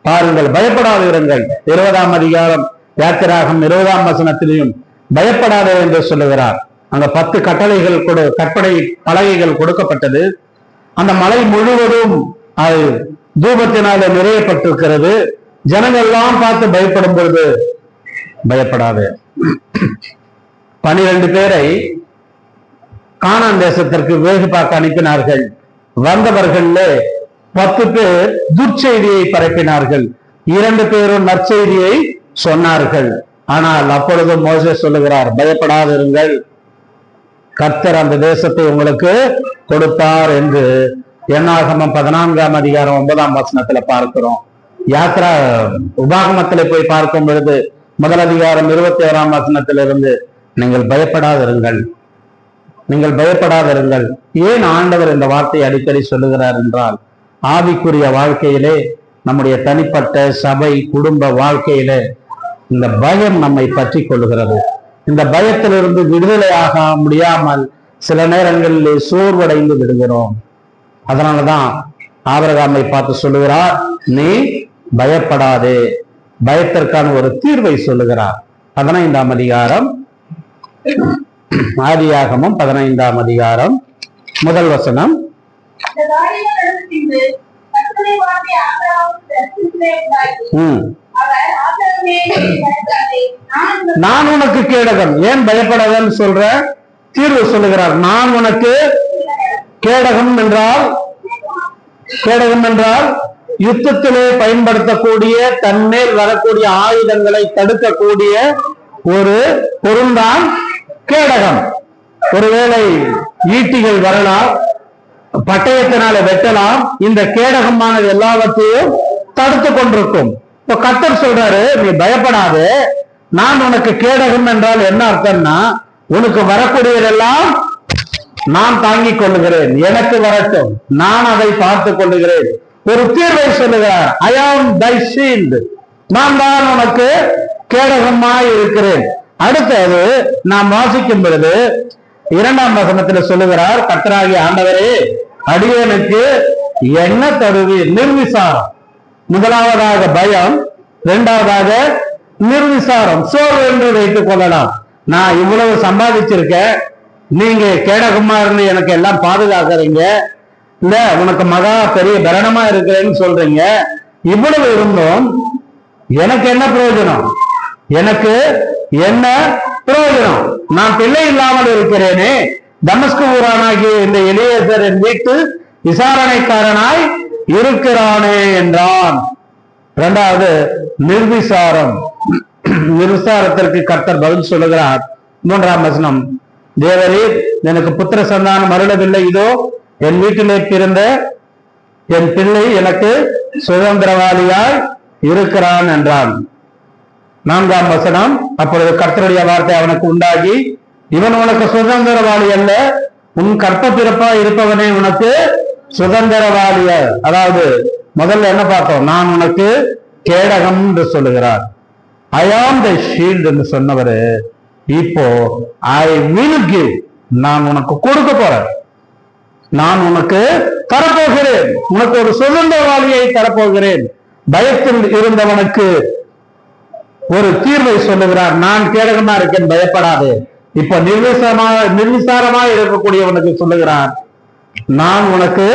பாருங்கள், பயப்படாது இருங்கள். 20ஆம் அதிகாரம் யாத்திராகம் 20ஆம் வசனத்திலையும் பயப்படாதே என்று சொல்லுகிறார். அங்க 10 கற்பனை பலகைகள் கொடுக்கப்பட்டது. அந்த மலை முழுவதும் அது தூபத்தினால நிறையப்பட்டிருக்கிறது. ஜனங்கள் எல்லாம் பார்த்து பயப்படும் பொழுது பயப்படாது. 12 பேரை கானான் தேசத்திற்கு வேகு பார்க்க அனுப்பினார்கள். வந்தவர்கள 10 பேர் துர்ச்செய்தியை பரப்பினார்கள், 2 பேரும் நற்செய்தியை சொன்னார்கள். ஆனால் அப்பொழுது மோசே சொல்லுகிறார், பயப்படாதிருங்கள், கர்த்தர் அந்த தேசத்தை உங்களுக்கு கொடுத்தார் என்று என்னாகமம் 14ஆம் அதிகாரம் 9ஆம் வசனத்துல பார்க்கிறோம். யாத்ரா உபாகமத்திலே போய் பார்க்கும் பொழுது 1 அதிகாரம் 21ஆம் வசனத்திலிருந்து, நீங்கள் பயப்படாதிருங்கள், நீங்கள் பயப்படாதிருங்கள். ஏன் ஆண்டவர் இந்த வார்த்தையை அடிக்கடி சொல்லுகிறார் என்றால், ஆவிக்குரிய வாழ்க்கையிலே, நம்முடைய தனிப்பட்ட சபை குடும்ப வாழ்க்கையிலே இந்த பயம் நம்மை பற்றி கொள்ளுகிறது. இந்த பயத்திலிருந்து விடுதலையாக முடியாமல் சில நேரங்களிலே சோர்வடைந்து விடுகிறோம். அதனாலதான் ஆபிரகாமை பார்த்து சொல்லுகிறார், நீ பயப்படாதே. பயத்திற்கான ஒரு தீர்வை சொல்லுகிறார். 15ஆம் அதிகாரம், ஆதியாகமம் 15ஆம் அதிகாரம் 1 வசனம். நான் உனக்கு கேடகம். ஏன் பயப்படாதன்னு சொல்ற? தீர்வு சொல்லுகிறார். நான் உனக்கு கேடகம் என்றால் யுத்தத்திலே பயன்படுத்தக்கூடிய, தன்மேல் வரக்கூடிய ஆயுதங்களை தடுக்கக்கூடிய ஒரு பொருள்தான் கேடகம். ஒருவேளை ஈட்டிகள் வரலாம், பட்டயத்தினால வெட்டலாம். இந்த கேடகமானது எல்லாவற்றையும் தடுத்து கொண்டிருக்கும். இப்ப கர்த்தர் சொல்றாரு, நீ பயப்படாது, நான் உனக்கு கேடகம் என்றால் என்ன அர்த்தம்னா, உனக்கு வரக்கூடியதெல்லாம் நான் தாங்கிக் கொள்ளுகிறேன், எனக்கு வரட்டும், நான் அதை பார்த்துக் கொள்ளுகிறேன். ஒரு தீர்வை சொல்லுகிறார், ஐ ஆம் தை ஷீல்ட், நான் தான் உனக்கு கேடகமாய் இருக்கிறேன். அடுத்தது நாம் வாசிக்கும் பொழுது 2ஆம் வசனத்துல சொல்லுகிறார், கர்த்தராகிய ஆண்டவரே, அடியேனுக்கு என்ன தருவீர்? நிர்விசாரம். முதலாவதாக பயம், 2வதாக நிர்விசாரம், சோர்வு என்று வைத்துக் கொள்ளலாம். நான் இவ்வளவு சம்பாதிச்சிருக்கேன், நீங்க கேடகமா இருந்து எனக்கு எல்லாம் பாதுகாக்கிறீங்க, இல்ல உனக்கு மகா பெரிய பரணமா இருக்கிறேன்னு சொல்றீங்க. இவ்வளவு இருந்தும் எனக்கு என்ன பிரயோஜனம்? எனக்கு என்ன பிரயோஜனம்? நான் பிள்ளை இல்லாமல் இருக்கிறேனே. தமஸ்கு ஊரானாகிய இந்த எலியேசர் என் வீட்டு விசாரணைக்காரனாய் இருக்கிறானே என்றான். 2வது நிர்விசாரம். நிர்விசாரத்திற்கு கர்த்தர் பதில் சொல்லுகிறார். 3ஆம் வசனம், தேவரீர் எனக்கு புத்திர சந்தானம் அருளவில்லை, இதோ என் வீட்டிலே பிறந்த என் பிள்ளை எனக்கு சுதந்திரவாளியாய் இருக்கிறான் என்றான். 4ஆம் வசனம், அப்பொழுது கர்த்தருடைய வார்த்தை அவனுக்கு உண்டாகி, இவன் உனக்கு சுதந்திரவாளி அல்ல, உன் கற்ப பிறப்பா இருப்பவனே உனக்கு சுதந்திரவாளிய. அதாவது முதல்ல என்ன பார்த்தோம், நான் உனக்கு கேடகம் என்று சொல்லுகிறார். ஐ ஆம் த ஷீல்டு என்று சொன்னவரு இப்போ ஐ வில் கிவ், நான் உனக்கு கொடுக்க போறேன், நான் உனக்கு தரப்போகிறேன், உனக்கு ஒரு சுதந்திரவாளியை தரப்போகிறேன். பயத்தில் இருந்தவனுக்கு ஒரு தீர்வை சொல்லுகிறார். நான் கேடகமா இருக்கேன், பயப்படாதே. இப்ப நிர்விசாரமா இருக்கக்கூடியவனுக்கு சொல்லுகிறார், நான் உனக்கு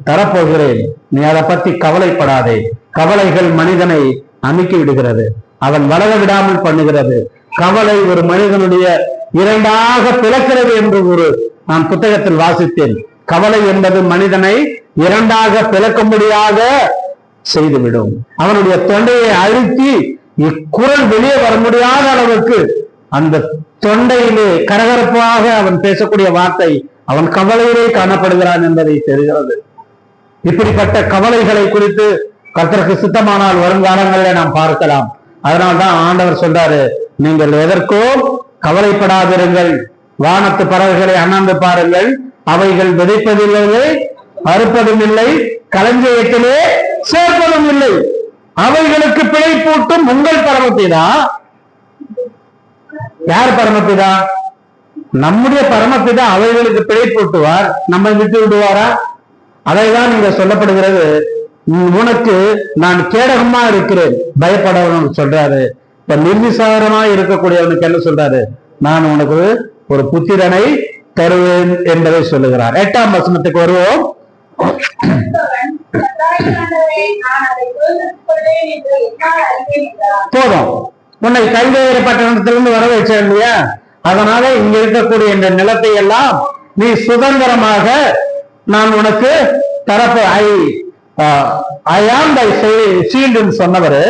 தரப்போகிறேன், நீ அதை பத்தி கவலைப்படாதே. கவலைகள் மனிதனை அமுக்கி விடுகிறது, அவன் வளர விடாமல் பண்ணுகிறது. கவலை ஒரு மனிதனுடைய இரண்டாக பிளக்கிறது என்று நான் புத்தகத்தில் வாசித்தேன். கவலை என்பது மனிதனை இரண்டாக பிளக்கும்படியாக செய்துவிடும். அவனுடைய தொண்டையை அழுத்தி இக்குரல் வெளியே வர முடியாத அளவுக்கு அந்த தொண்டையிலே கரகரப்பாக அவன் பேசக்கூடிய வார்த்தை அவன் கவலையிலே காணப்படுகிறான் என்பதை தெரிகிறது. இப்படிப்பட்ட கவலைகளை குறித்து கர்த்தருக்கு சித்தமானால் வருங்காலங்களில் நாம் பார்க்கலாம். அதனால்தான் ஆண்டவர் சொல்றாரு, நீங்கள் எதற்கோ கவலைப்படாதிருங்கள், வானத்து பறவைகளை அண்ணாந்து பாருங்கள், அவைகள் விதைப்பதில்லை, அறுப்பதும் இல்லை, களஞ்சியத்திலே சேர்ப்பதும் இல்லை, அவைகளுக்கு பிழை பூட்டும் உங்கள் பரமபிதா. யார் பரமபிதா? நம்முடைய பரமபிதா அவைகளுக்கு பிழை பூட்டுவார், நம்மை விட்டு விடுவாரா? அதைதான் இங்க சொல்லப்படுகிறது. உனக்கு நான் கேடகமா இருக்கிறேன், பயப்படவனுக்கு சொல்றாரு. இப்ப நிர்விசாரமா இருக்கக்கூடியவனுக்கு என்ன சொல்றாரு, நான் உனக்கு ஒரு புத்திரனை தருவேன் என்பதை சொல்லுகிறார். 8ஆம் வசனத்துக்கு வருவோம். போதும், உன்னை கைவேறு பட்டணத்திலிருந்து வர வச்சேன் இல்லையா, அதனால இங்க இருக்கக்கூடிய இந்த நிலத்தை எல்லாம் நீ சுதந்திரமாக நான் உனக்கு தரப்பு. ஐ ஆம் தை ஷீல்டுன்னு சொன்னவரு,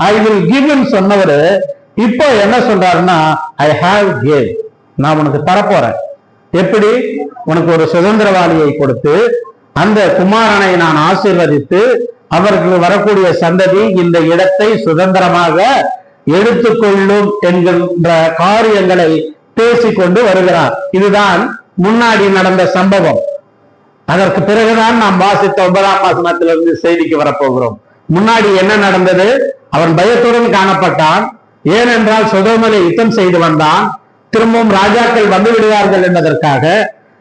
ஐ வில் கிவ் சொன்னவரு இப்போ என்ன சொல்றாருன்னா, ஐ ஹாவ் கிவ், நான் உனக்கு தரப்போறேன். எப்படி? உனக்கு ஒரு சுதந்திரவாளியை கொடுத்து அந்த குமாரனை நான் ஆசீர்வதித்து அவருக்கு வரக்கூடிய சந்ததி இந்த இடத்தை சுதந்திரமாக எடுத்துக்கொள்ளும் என்கின்ற காரியங்களை பேசிக்கொண்டு வருகிறார். இதுதான் முன்னாடி நடந்த சம்பவம். அதற்கு பிறகுதான் நாம் வாசித்த 9ஆம் வசனத்திலிருந்து செய்திக்கு வரப்போகிறோம். முன்னாடி என்ன நடந்தது? அவன் பயத்துடன் காணப்பட்டான். ஏனென்றால் சொதோமிலே யுத்தம் செய்து வந்தான். திரும்பவும் ராஜாக்கள் வந்து விடுவார்கள் என்பதற்காக.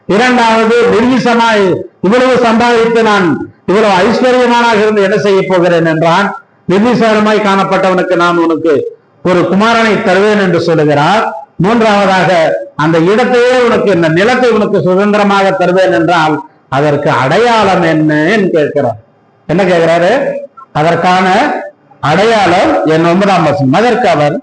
இரண்டாவது, நிர்விசமாய் இவ்வளவு சம்பாதித்து நான் இவ்வளவு ஐஸ்வர்யமானாக இருந்து என்ன செய்ய போகிறேன் என்றான். நிர்விசாரமாய் காணப்பட்டவனுக்கு நான் உனக்கு ஒரு குமாரனை தருவேன் என்று சொல்லுகிறார். மூன்றாவதாக, அந்த இடத்தையே உனக்கு, இந்த நிலத்தை உனக்கு சுதந்திரமாக தருவேன் என்றால் அதற்கு அடையாளம் என்னன்னு கேட்கிறார். என்ன கேட்கிறாரு? அதற்கான அடையாளம் என் 9ஆம் வசனம். அதற்கு அவர்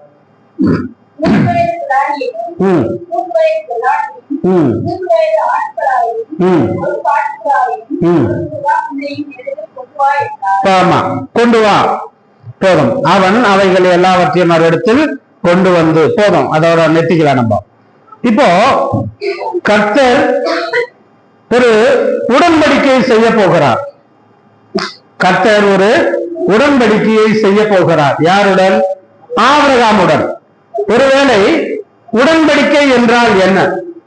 கொண்டு வா, போதும். அவன் அவைகள் எல்லாவற்றையும் ஒரு இடத்தில் கொண்டு வந்து, போதும், அதோட நெத்திக்கலாம் நம்ம. இப்போ கர்த்தர் ஒரு உடன்படிக்கையை செய்ய போகிறார். கர்த்தர் ஒரு உடன்படிக்கையை செய்ய போகிறார். யாருடன்? ஆபிரகாமுடன். ஒருவேளை உடன்படிக்கை என்றால் என்ன?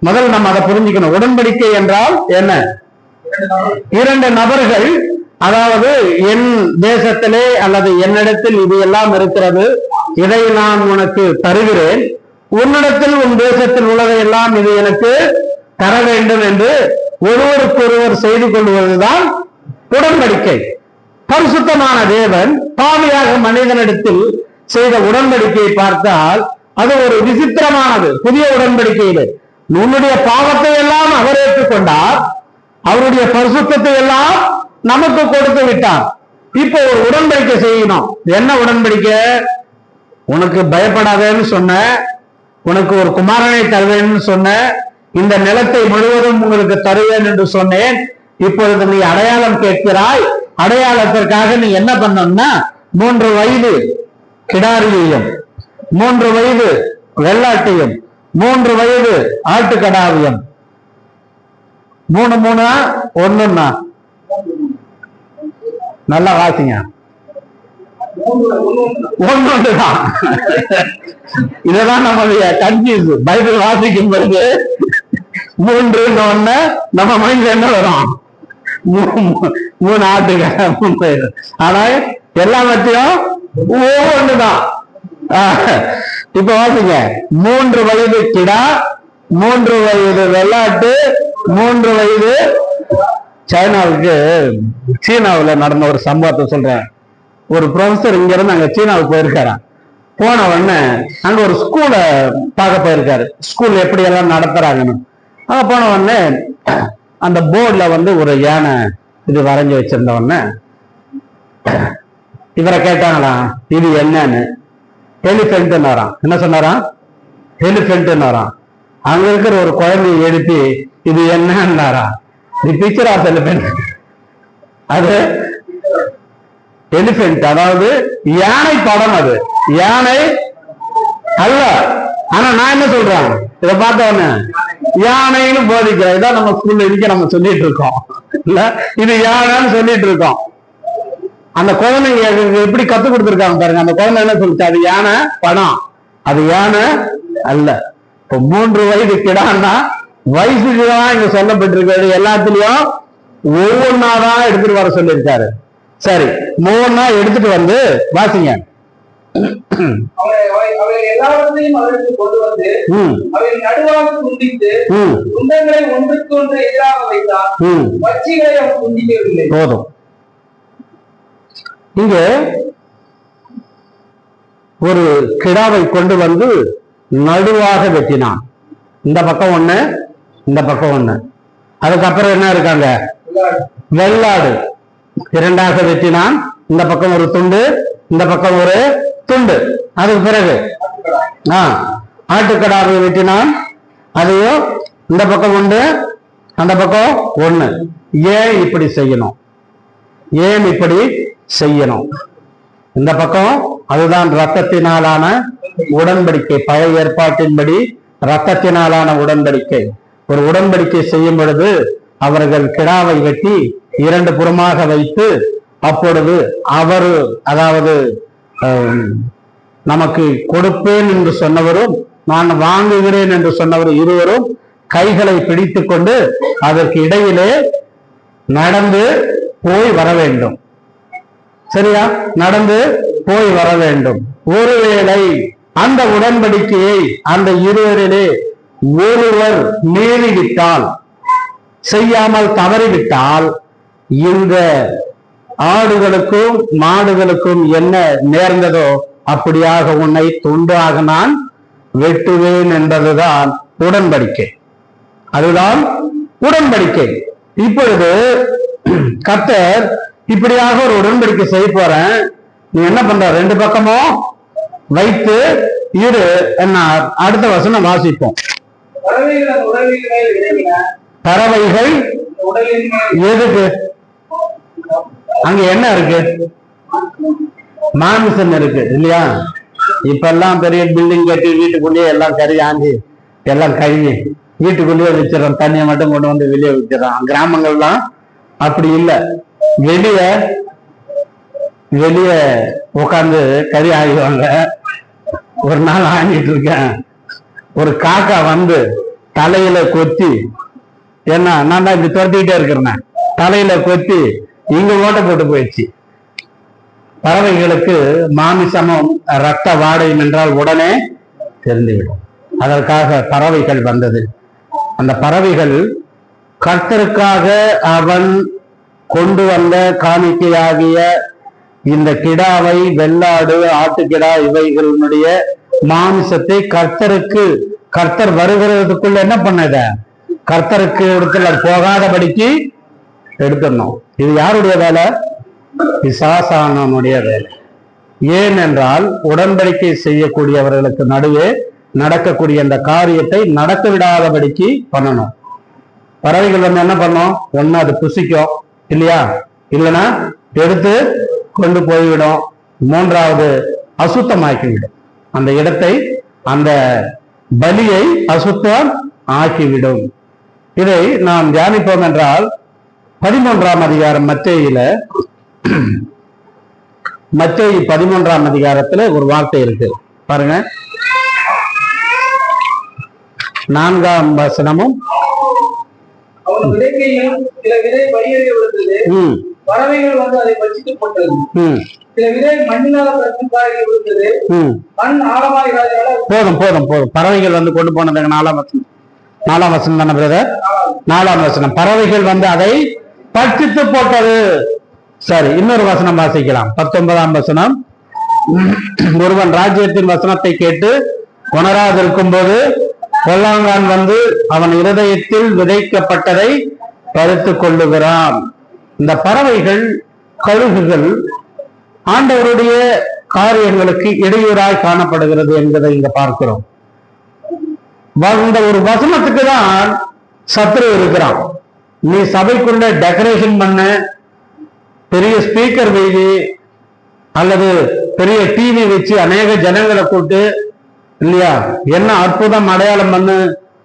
முதல் நம்ம அதை புரிஞ்சுக்கணும். உடன்படிக்கை என்றால் என்ன? இரண்டு நபர்கள், அதாவது என் தேசத்திலே அல்லது என்னிடத்தில் இது எல்லாம் இருக்கிறது, இதை நான் உனக்கு தருகிறேன், உன்னிடத்தில் உன் தேசத்தில் உள்ளதை எல்லாம் இது எனக்கு தர வேண்டும் என்று ஒருவருக்கொருவர் செய்து கொள்வதுதான் உடன்படிக்கை. பரிசுத்தமான தேவன் பாவியாக மனிதனிடத்தில் செய்த உடன்படிக்கையை பார்த்தால் அது ஒரு விசித்திரமானது. புதிய உடன்படிக்கையிலே உன்னுடைய பாவத்தை எல்லாம் அவர் ஏற்றுக்கொண்டார், அவருடைய பரிசுத்தத்தை எல்லாம் நமக்கு கொடுத்து விட்டார். இப்போ ஒரு உடன்படிக்கை செய்யணும். என்ன உடன்படிக்கை? உனக்கு பயப்படாதேன்னு சொன்ன, உனக்கு ஒரு குமாரனை தருவேன்னு சொன்ன, இந்த நிலத்தை முழுவதும் உங்களுக்கு தருவேன் என்று சொன்னேன். இப்பொழுது நீ அடையாளம் கேட்கிறாய். அடையாளத்திற்காக நீ என்ன பண்ணணும்னா, 3 வயது கிடாரியையும் 3 வயது வெள்ளாட்டையும் 3 வயது ஆட்டுக்கடாவையும் 3 1 நல்லா வாசிங்க. ஒன்னொன்றுதான். இதெல்லாம் நம்மளுடைய கன்ஃபியூஸ். பைபிள் வாசிக்கும் பொழுது 3ன்னு ஒண்ணு நம்ம மைண்ட்ல என்ன வரும்? 3 ஆட்டுகள். ஆனா எல்லாவற்றையும் ஒவ்வொன்றுதான். இப்ப வாசிங்க, 3 வயது கிடா, 3 வயது வெள்ளாட்டு, 3 வயது. சீனாவுல நடந்த ஒரு சம்பவத்தை சொல்றேன். ஒரு ப்ரொஃபசர் இங்க இருந்து அங்க சீனாவுக்கு போயிருக்காராம். போன உடனே அங்க ஒரு ஸ்கூலை பார்க்க போயிருக்காரு. ஸ்கூல் எப்படி எல்லாம் நடத்துறாங்கன்னு. அங்க போன உடனே அந்த போர்டுல ஒரு யானை இது வரைஞ்சி வச்சிருந்த உடனே இவரை கேட்டாங்களாம், இது என்னன்னு. எலிஃபென்ட் வரான். என்ன சொன்னாராம்? எலிஃபென்ட் வரான். அங்க இருக்கிற ஒரு குழந்தையை எழுப்பி இது என்னன்னாரா? The picture of elephant. அது எலிஃபென்ட், அதாவது யானை படம். அது யானை அல்ல. ஆனா நான் என்ன சொல்றேன், இதை பார்த்த உடனே யானைன்னு போதிக்கிறேன். இதான் நம்ம ஸ்கூல்ல இருக்க நம்ம சொல்லிட்டு இருக்கோம் இல்ல, இது யானைன்னு சொல்லிட்டு இருக்கோம். அந்த குழந்தைங்க எப்படி கத்து கொடுத்துருக்காங்க பாருங்க. அந்த குழந்தை என்ன சொல்லிச்சு? அது யானை படம், அது யானை அல்ல. இப்போ 3 வயது கிடான்னா வயசுக்குதான் இங்க சொல்லப்பட்டிருக்கிறது. எல்லாத்துலயும் ஒவ்வொன்னாதான் எடுத்துட்டு வர சொல்லியிருக்காரு. சரி, 3 எடுத்துட்டு வந்து வாசிங்க. எல்லாவற்றையும் அவருக்கு கொண்டு வந்து அவை நடுவாக துண்டித்து துண்டங்களை ஒன்றுக்கு ஒன்று எதிராக வைத்தார். வச்சிகளை அவர் துண்டிக்கவில்லை. போதும். இங்க ஒரு கிடாவை கொண்டு வந்து நடுவாக வெட்டினான். இந்த பக்கம் ஒண்ணு, இந்த பக்கம் ஒண்ணு. அதுக்கப்புறம் என்ன இருக்காங்க? வெள்ளாடு 2ஆக வெட்டினான். இந்த பக்கம் ஒரு துண்டு, இந்த பக்கம் ஒரு துண்டு. அதுக்கு பிறகு ஆட்டுக்கடாவை வெட்டினான். அதையும் இந்த பக்கம் ஒன்று, அந்த பக்கம் ஒண்ணு. ஏன் இப்படி செய்யணும்? ஏன் இப்படி செய்யணும்? இந்த பக்கம் அதுதான் ரத்தத்தினாலான உடன்படிக்கை. பழைய ஏற்பாட்டின்படி ரத்தத்தினாலான உடன்படிக்கை. ஒரு உடன்படிக்கை செய்யும் பொழுது அவர்கள் கிடாவை வெட்டி 2 புறமாக வைத்து, அப்பொழுது அவர், அதாவது நமக்கு கொடுப்பேன் என்று சொன்னவரும் நான் வாங்குகிறேன் என்று சொன்னவர் இருவரும் கைகளை பிடித்து கொண்டு அதற்கு இடையிலே நடந்து போய் வர வேண்டும். சரியா? நடந்து போய் வர வேண்டும். ஒருவேளை அந்த உடன்படிக்கையை அந்த இருவரிலே ஒருவர் மீறிவிட்டால், செய்யாமல் தவறிவிட்டால், இந்த ஆடுகளுக்கும் மாடுகளுக்கும் என்ன நேர்ந்ததோ அப்படியாக உன்னை துண்டாக நான் வெட்டுவேன் என்பதுதான் உடன்படிக்கை. அதுதான் உடன்படிக்கை. இப்பொழுது கர்த்தர் இப்படியாக ஒரு உடன்படிக்கை செய்ய போறேன், நீ என்ன பண்ற? 2 பக்கமும் வைத்து இரு என்ன. அடுத்த வசனம் வாசிப்போம். பறவைகள் எதுக்கு? அங்க என்ன இருக்கு? மாமிசம் இருக்கு இல்லையா? இப்ப எல்லாம் பெரிய பில்டிங் கட்டி வீட்டுக்குள்ளேயே எல்லாம் கறி ஆஞ்சி எல்லாம் கழுவி வீட்டுக்குள்ளேயே வச்சிடறோம். தண்ணியை மட்டும் கொண்டு வந்து வெளியே வச்சிடறோம். கிராமங்கள்லாம் அப்படி இல்லை. வெளியே உட்காந்து கறி ஆகிடுவாங்க. ஒரு நாள் ஆகிட்டு இருக்கேன், ஒரு காக்கா வந்து தலையில கொத்தி, என்ன நான் தான் இப்படி துரத்திக்கிட்டே இருக்கிறேன், தலையில கொத்தி இங்க ஓட்ட போட்டு போயிடுச்சு. பறவைகளுக்கு மாமிசமும் ரத்த வாடையும் என்றால் உடனே தெரிந்துவிடும். அதற்காக பறவைகள் வந்தது. அந்த பறவைகள் கர்த்தருக்காக அவன் கொண்டு வந்த காணிக்கையாகிய இந்த கிடாவை, வெள்ளாடு, ஆட்டுக்கிடா இவைகளுடைய மாமிசத்தை கர்த்தர் வருகிறதுக்குள்ள என்ன பண்ணத? கர்த்தருக்கு இடத்துல போகாதபடிக்கு எடுத்துடணும். இது யாருடைய வேலை? பிசாசானவனுடைய வேலை. ஏனென்றால் உடன்படிக்கை செய்யக்கூடியவர்களுக்கு நடுவே நடக்கக்கூடிய அந்த காரியத்தை நடக்க விடாதபடிக்கு பண்ணணும். பறவைகள் வந்து என்ன பண்ணும்? ஒண்ணு அது புசிக்கும் இல்லையா, இல்லைன்னா எடுத்து கொண்டு போய்விடும். 3வது அசுத்தமாக்கிவிடும். அந்த இடத்தை, அந்த பலியை அசுத்தம் ஆக்கிவிடும். இதை நாம் தியானிப்போம் என்றால் 13ஆம் அதிகாரம் மத்தேயில மத்தேயு 13ஆம் அதிகாரத்துல ஒரு வார்த்தை இருக்கு பாருங்க. 4ஆம் வசனமும் அவன் விதைக்கையும் சில விதை வழியறிய விழுந்தது, பறவைகள் வந்து அதை பட்சித்து போட்டது. சில விதை மண்ணினால பிரச்சனை விழுந்தது, மண் ஆழமாய் இராததால. போதும் போதும் போதும். பறவைகள் வந்து கொண்டு போனதுங்க 4ஆம் வசனம். 4ஆம் வசனம் தானே பிரதர்? 4ஆம் வசனம். பறவைகள் வந்து அதை பட்சித்து போட்டது. சரி, இன்னொரு வசனம் வாசிக்கலாம். 19ஆம் வசனம். ஒருவன் ராஜ்யத்தின் வசனத்தை கேட்டு உணராதிருக்கும் போது பொல்லாங்கான் வந்து அவன் இருதயத்தில் விதைக்கப்பட்டதை பறித்து கொள்ளுகிறான். இந்த பறவைகள், கழுகுகள் ஆண்டவருடைய காரியங்களுக்கு இடையூறாய் காணப்படுகிறது என்பதை இங்க பார்க்கிறோம். இந்த ஒரு வசனத்துக்கு தான் சத்துரு இருக்கிறான். நீ சபைக்குள்ள டெக்கரேஷன் பண்ண, பெரிய ஸ்பீக்கர் வைதி அல்லது பெரிய டிவி வச்சு அநேக ஜனங்களை கூட்டு இல்லையா, என்ன அற்புதம் அடையாளம் பண்ணு,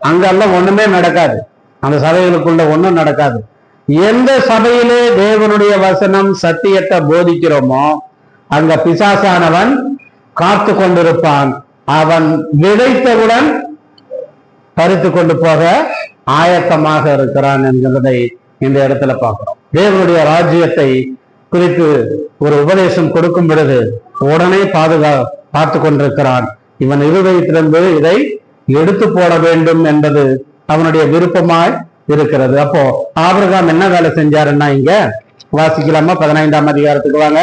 அங்கெல்லாம் ஒண்ணுமே நடக்காது. அந்த சபைகளுக்குள்ள ஒண்ணும் நடக்காது. எந்த சபையிலே தேவனுடைய வசனம் சத்தியத்தை போதிக்கிறோமோ அங்க பிசாசானவன் காத்து கொண்டிருப்பான். அவன் விதைத்தவுடன் பறித்து கொண்டு போக ஆயத்தமாக இருக்கிறான் என்கிறதை இந்த இடத்துல பார்க்கிறோம். தேவனுடைய ராஜ்யத்தை குறித்து ஒரு உபதேசம் கொடுக்கும் பொழுது உடனே பார்த்து கொண்டிருக்கிறான். இவன் இருதயத்திலிருந்து இதை எடுத்து போட வேண்டும் என்பது அவனுடைய விருப்பமாய் இருக்கிறது. அப்போ ஆபிரகாம் என்ன வேலை செஞ்சாருன்னா, இங்க வாசிக்கலாமா? 15ஆம் அதிகாரத்துக்கு வாங்க.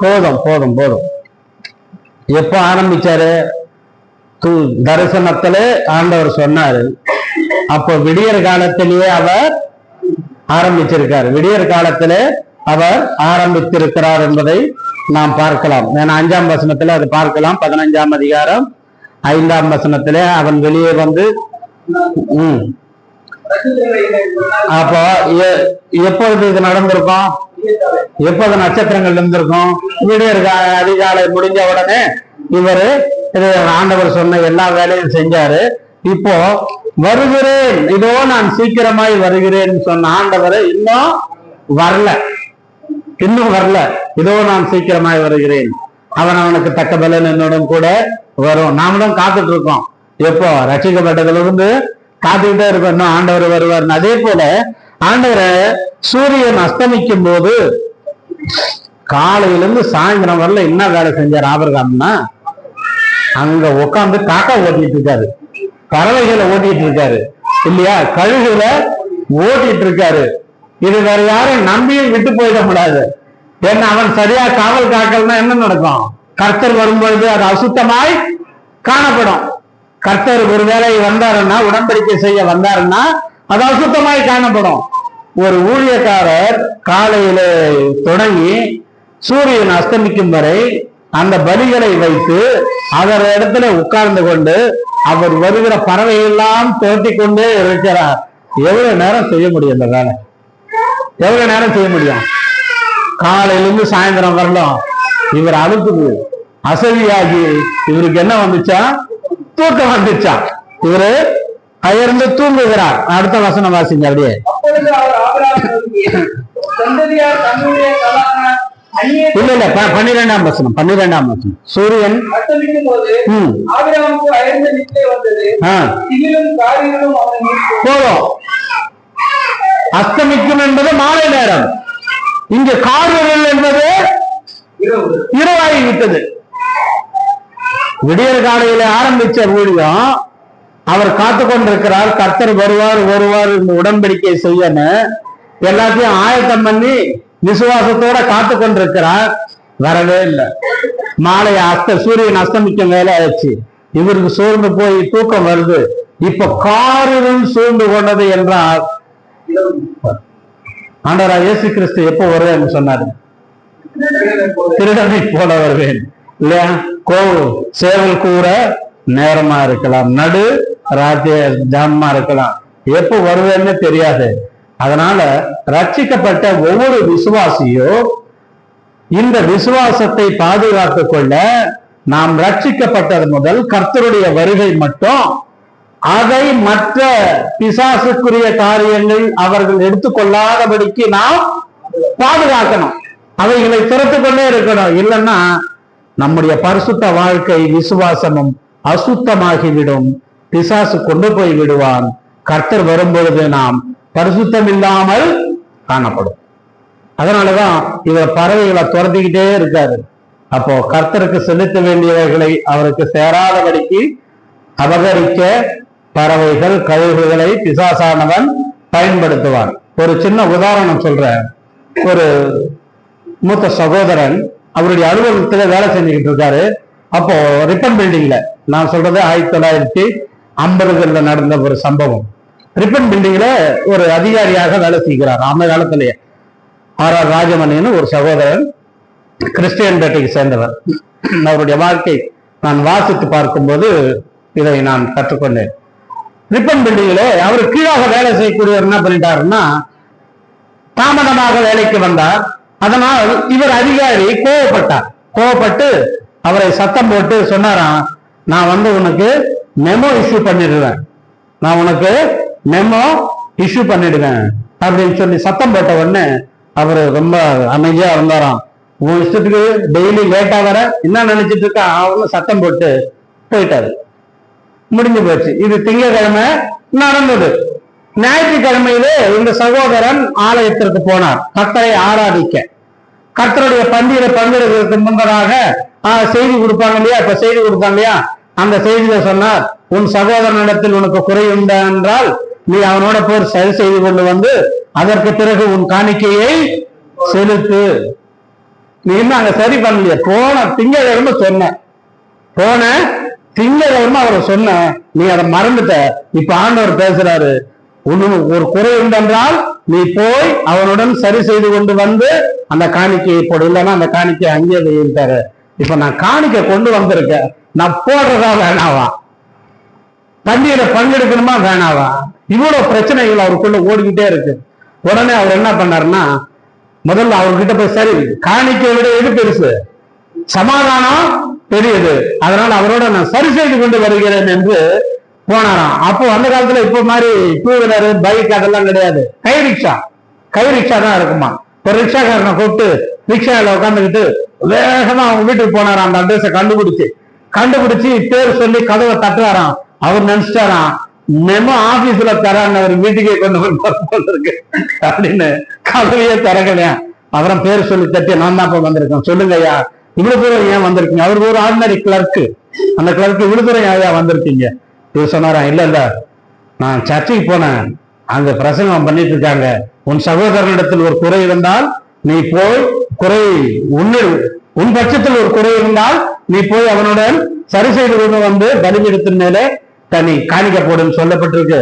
போதும் போதும் போதும். எப்ப ஆரம்பிச்சாரு? தரிசனத்துல ஆண்டவர் சொன்னாரு. அப்போ விடியற் காலத்திலேயே அவர் ஆரம்பிச்சிருக்காரு. விடியற் காலத்திலே அவர் ஆரம்பித்திருக்கிறார் என்பதை நாம் பார்க்கலாம். ஏன்னா 5ஆம் வசனத்துல அது பார்க்கலாம். 15ஆம் அதிகாரம் 5ஆம் வசனத்திலே அவன் வெளியே வந்து அப்போ எப்பொழுது இது நடந்திருக்கும்? எப்போது நட்சத்திரங்கள் இருந்திருக்கும்? விடியற் அதிகாலை முடிஞ்ச உடனே இவரு ஆண்டவர் சொன்ன எல்லா வேலையும் செஞ்சாரு. இப்போ வருகிறேன், இதோ நான் சீக்கிரமாய் வருகிறேன் சொன்ன ஆண்டவர் இன்னும் வரல. இதோ நான் சீக்கிரமாய் வருகிறேன், அவனுக்கு தக்க பலன் என்னுடன் கூட வரும். நாம தான் காத்துட்டு இருக்கோம். எப்போ ரட்சிக்கப்பட்டதுல இருந்து காத்துக்கிட்டே இருக்கோம், இன்னும் ஆண்டவர் வருவார். அதே போல ஆண்டவரை சூரியன் அஸ்தமிக்கும் போது காலையிலிருந்து சாயந்தரம் வரல என்ன வேலை செஞ்சார் ஆபிரகாம்னா, அங்க உட்காந்து காக்கா ஓட்டிட்டு இருக்காரு, பறவைகளை ஓட்டிட்டு இருக்காரு இல்லையா, கழுகுல ஓட்டிட்டு இருக்காரு. இது வேற யாரும் நம்பியும் விட்டு போயிட முடியாது. ஏன்னா அவன் சரியா காவல் காக்கல்னா என்ன நடக்கும்? கர்த்தர் வரும்பொழுது அது அசுத்தமாய் காணப்படும். கர்த்தர் ஒருவேளை வந்தாருன்னா, உடன்படிக்கை செய்ய வந்தாருன்னா அது அசுத்தமாய் காணப்படும். ஒரு ஊழியக்காரர் காலையில தொடங்கி சூரியன் அஸ்தமிக்கும் வரை அந்த பலிகளை வைத்து அவர் இடத்துல உட்கார்ந்து கொண்டு அவர் வருகிற பறவை எல்லாம் தோட்டி கொண்டே இருக்கிறார். எவ்வளவு நேரம் செய்ய முடியும் இந்த வேலை? எவ்வளவு நேரம் செய்ய முடியும்? காலையிலிருந்து சாயந்தரம் வரலாம். இவர் அழுப்புது, அசதியாகி இவருக்கு என்ன வந்துச்சா? தூக்கம் வந்துச்சா? இவரு அயர்ந்து தூங்குகிறார். அடுத்த வசனம் வாசிங்க அப்படியே. இல்ல 12ஆம் வசனம். 12ஆம் வசனம். சூரியன் போதும். அஸ்தமிக்கும் என்பது மாலை நேரம். இங்க காரியம் என்பது இரவாகி விட்டது. விடியற் காலையில ஆரம்பிச்ச ஊழியம் அவர் காத்து கொண்டிருக்கிறார். கர்த்தர் வருவார் இந்த உடன்படிக்கை செய்யணும் எல்லாத்தையும் ஆயத்தம் பண்ணி விசுவாசத்தோட காத்து கொண்டிருக்கிறார். வரவே இல்லை. மாலை சூரியன் அஸ்தமிக்கும் வேலை ஆயிடுச்சு. இவருக்கு சூழ்ந்து போய் தூக்கம் வருது. இப்ப காரியம் சூழ்ந்து கொண்டது என்றால் ஆண்டவராகிய இயேசு கிறிஸ்து எப்போ வருவேன்னு சொன்னாரு? திருடனை போல வருவேன் இல்லையா? சேவல் கூற நேரமா இருக்கலாம், நடு ராத்திய ஜாமமா இருக்கலாம், எப்போ வருவேன்னு தெரியாது. அதனால ரட்சிக்கப்பட்ட ஒவ்வொரு விசுவாசியும் இந்த விசுவாசத்தை பாதுகாத்துக் கொள்ள நாம் ரட்சிக்கப்பட்டது முதல் கர்த்தருடைய வருகை மட்டும் அதை மற்ற பிசாசுக்குரிய காரியங்கள் அவர்கள் எடுத்துக்கொள்ளாதபடிக்கு நாம் பாதுகாக்கணும். அவைகளை திறத்து கொண்டே இருக்கணும். இல்லைன்னா நம்முடைய பரிசுத்த வாழ்க்கை விசுவாசமும் அசுத்தமாகிவிடும். பிசாசு கொண்டு போய் விடுவான். கர்த்தர் வரும்பொழுது நாம் பரிசுத்தம் இல்லாமல் காணப்படும். அதனாலதான் இவர் பறவைகளை துரத்திக்கிட்டே இருக்காரு. அப்போ கர்த்தருக்கு செலுத்த வேண்டியவைகளை அவருக்கு சேராதபடிக்கு அபகரிக்க பறவைகள் கழுகுகளை பிசாசானவன் பயன்படுத்துவான். ஒரு சின்ன உதாரணம் சொல்றேன். ஒரு மூத்த சகோதரன் அவருடைய அலுவலகத்துல வேலை செஞ்சுக்கிட்டு இருக்காரு. அப்போ ரிப்பன் பில்டிங்ல, நான் சொல்றது 1950 நடந்த ஒரு சம்பவம். ரிப்பன் பில்டிங்ல ஒரு அதிகாரியாக வேலை செய்கிறார். அந்த காலத்திலேயே ஆர் ராஜமணின்னு ஒரு சகோதரன், கிறிஸ்டியன் பேட்டைக்கு சேர்ந்தவர். அவருடைய வாழ்க்கை நான் வாசித்து பார்க்கும்போது இதை நான் கற்றுக்கொண்டேன். ரிப்பன் பில்டிங்ல அவர் கீழாக வேலை செய்யக்கூடியவர் என்ன பண்ணிட்டாருன்னா, தாமதமாக வேலைக்கு வந்தார். அதனால் இவர் அதிகாரி கோவப்பட்டு அவரை சத்தம் போட்டு சொன்னாராம், நான் உனக்கு மெமோ இஷ்யூ பண்ணிடுவேன், அப்படின்னு சொல்லி சத்தம் போட்ட உடனே அவரு ரொம்ப அமைதியா இருந்தாராம். உன் இஷ்டத்துக்கு டெய்லி லேட்டா வர என்ன நினைச்சிட்டு இருக்கா அவனு சத்தம் போட்டு போயிட்டாரு. முடிஞ்சு போச்சு. இது திங்கட்கிழமை நடந்தது. ஞாயிற்றுக்கிழமையிலே இந்த சகோதரன் ஆலயத்திற்கு போனார் கர்த்தரை ஆராதிக்க. கர்த்தருடைய பந்தியில பங்கெடுக்கிறதுக்கு முன்பதாக செய்தி கொடுப்பாங்க இல்லையா, இப்ப செய்தி கொடுப்பாங்க இல்லையா, அந்த செய்தியில சொன்னார், உன் சகோதரனிடத்தில் உனக்கு குறை உண்டா என்றால் நீ அவனோட போர் சரி செய்து கொண்டு வந்து அதற்கு பிறகு உன் காணிக்கையை செலுத்து. நீ இன்னும் அங்க சரி பண்ணலையே. போன திங்கட்கிழமை அவரை சொன்ன, நீ அதை மறந்துட்ட. இப்ப ஆண்டவர் பேசுறாரு, ஒரு குறை உண்டென்றால் நீ போய் அவனுடன் சரி செய்து கொண்டு வந்து அந்த காணிக்கையை போடு, இல்லைன்னா அந்த காணிக்கை அங்கேயே வைத்தாரு. இப்ப நான் காணிக்கை கொண்டு வந்திருக்கேன், நான் போடுறதா வேணாவா, பண்டிகையில பங்கெடுக்கணுமா வேணாவா, இவ்வளவு பிரச்சனைகள் அவருக்குள்ள ஓடிக்கிட்டே இருக்கு. உடனே அவர் என்ன பண்ணாருன்னா, முதல்ல அவர்கிட்ட போய், சரி காணிக்கை விட எது பெருசு, சமாதானம் பெரியது, அதனால அவரோட நான் சரி செய்து கொண்டு வருகிறேன் என்று போனாராம். அப்போ அந்த காலத்துல இப்ப மாதிரி டூ வீலர் பைக் அதெல்லாம் கிடையாது, கை ரிக்ஷா தான் இருக்குமா. ஒரு ரிக்ஷாக்காரனை கூப்பிட்டு ரிக்ஷால உட்காந்துக்கிட்டு வேகமா அவங்க வீட்டுக்கு போனாராம். அந்த அட்ரஸை கண்டுபிடிச்சு பேர் சொல்லி கதவை தட்டுறாராம். அவர் நினைச்சிட்டாராம், மெமோ ஆபீஸ்ல தரான்னு அவர் வீட்டுக்கே கொண்டு இருக்கு அப்படின்னு கதவையே திறக்கலையா. அப்புறம் பேர் சொல்லி தட்டி, நான் தான் இப்ப வந்திருக்கேன், சொல்லுங்க ஐயா இவ்வளவு தூரம் ஏன் வந்திருக்கீங்க. அவருக்கு ஒரு ஆர்டினரி கிளர்க்கு, அந்த கிளர்க்கு இவ்வளவு தூரம் ஐயா வந்திருக்கீங்க. இவர் சொன்னாராம், இல்ல நான் சர்ச்சைக்கு போனேன், அங்க பிரசங்கம் பண்ணிட்டு இருக்காங்க, உன் சகோதரனிடத்தில் ஒரு குறை இருந்தால் நீ போய் உன் பட்சத்தில் ஒரு குறை இருந்தால் நீ போய் அவனுடன் சரி செய்து கொண்டு வந்து பலிபீடத்தின் மேலே தனி காணிக்க போடுன்னு சொல்லப்பட்டிருக்கு.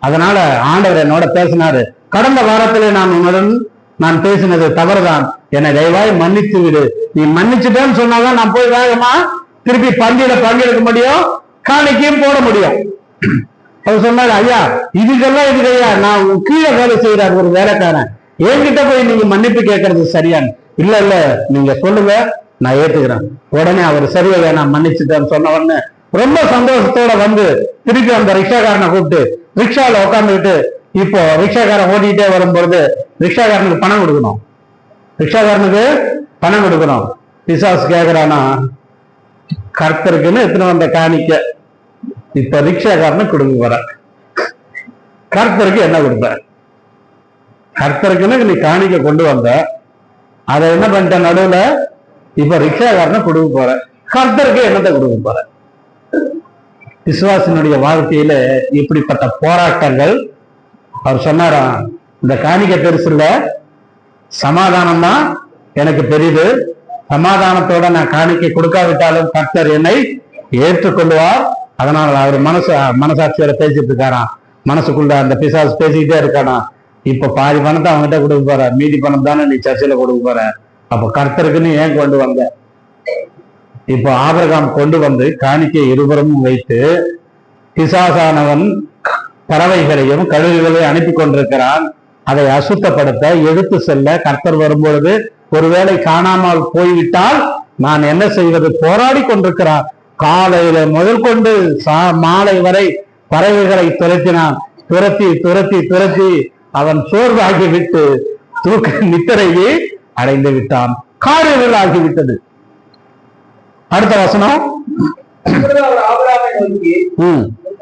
அதனால ஆண்டவர் என்னோட பேசினாரு. கடந்த வாரத்திலே நான் பேசினது தவறுதான், என்னை தயவாய் மன்னித்து விடு. நீ மன்னிச்சுட்டேன்னு சொன்னாதான் நான் போய் வேகமா திருப்பி பந்தியில பங்கெடுக்க முடியும், காணிக்கையும் போட முடியும். அவர் சொன்னாரு, ஐயா இதுக்கெல்லாம் ஐயா, நான் கீழே வேலை செய்யறாரு ஒரு வேலைக்காரன், என்கிட்ட போய் நீங்க மன்னிப்பு கேட்கறது சரியானு. இல்ல நீங்க சொல்லுங்க, நான் ஏத்துக்கிறேன். உடனே அவர் சரியா நான் மன்னிச்சுட்டேன்னு சொன்ன உடனே ரொம்ப சந்தோஷத்தோட வந்து திருப்பி அந்த ரிக்ஷாக்காரனை கூப்பிட்டு ரிக்ஷால உட்காந்துக்கிட்டு, இப்போ ரிக்ஷாக்காரன் ஓட்டிக்கிட்டே வரும்பொழுது ரிக்ஷாக்காரனுக்கு பணம் கொடுக்கணும். பிசாசு கேக்குறானா, கர்த்தருக்குன்னு எத்தனை வந்த காணிக்க இப்ப ரிக்ஷாக்காரனு கொடுக்க போற, கர்த்தருக்கு என்ன கொடுப்ப, கர்த்தருக்குன்னு நீ காணிக்க கொண்டு வந்த, அதை என்ன பண்ணிட்ட நடுவுல, இப்ப ரிக்ஷாக்காரனை கொடுக்க போற, கர்த்தருக்கு என்னத்தை கொடுக்க போற. விசுவாசினுடைய வாழ்க்கையில இப்படிப்பட்ட போராட்டங்கள். அவர் சொன்னாராம், இந்த காணிக்க பெருசு இல்ல, சமாதானம் தான் எனக்கு பெரிது, சமாதானத்தோட நான் காணிக்கை கொடுக்காவிட்டாலும் கர்த்தர் என்னை ஏற்றுக்கொள்வார். அதனால அவர் மனசாட்சியோட பேசிட்டு இருக்காராம். மனசுக்குள்ள அந்த பிசாசு பேசிக்கிட்டே இருக்கானா, இப்ப பாதி பணத்தை அவங்ககிட்ட கொடுக்க போற, மீதி பணம் தானே நீ சர்ச்சையில கொடுக்க போற, அப்ப கர்த்தருக்குன்னு ஏன் கொண்டு வந்த. இப்போ ஆபிரகாம் கொண்டு வந்து காணிக்கை இருபுறமும் வைத்து பிசாசானவன் பறவைகளையும் கழுகுகளையும் அனுப்பி கொண்டிருக்கிறான். அதை அசுத்தப்படுத்த எடுத்து செல்ல கர்த்தர் வரும்பொழுது ஒருவேளை காணாமல் போய்விட்டால் நான் என்ன செய்வது, போராடி கொண்டிருக்கிறார். காலையில முதல் கொண்டு மாலை வரை பறவைகளை துரத்தினான். துரத்தி துரத்தி துரத்தி அவன் சோர்வாகி விட்டு தூக்க நித்திரையே அடைந்து விட்டான். காரிருள் ஆகிவிட்டது. அடுத்த வசனம். அவர் ஆபிரகாமை நோக்கி,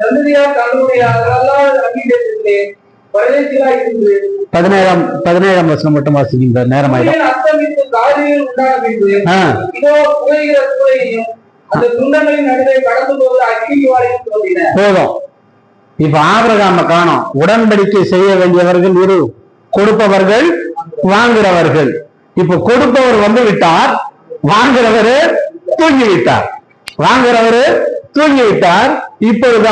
சந்ததியார் தங்களுடைய அல்லாத அங்கீகாரத்திலே பரதேசிகளாய் இருந்து 17ஆம் வசனம் மட்டும் வாசிக்கின்ற நேரம் ஆயிடும். அஸ்தமித்து காரிருள் உண்டான பின்பு இதோ புகைகிற சூளையையும் அந்த துண்டங்களின் நடுவே கடந்து போகிற அக்கினிவாளையும் தோன்றின. போதும். இப்ப ஆபிரகாமை காணோம். உடன்படிக்கை செய்ய வேண்டியவர்கள் இரு, கொடுப்பவர்கள் வாங்குறவர்கள். இப்ப கொடுப்பவர் வந்து விட்டார், வாங்குறவரு தூங்கி விட்டார். வாங்குறவரு தூங்கி விட்டார். இப்பொழுது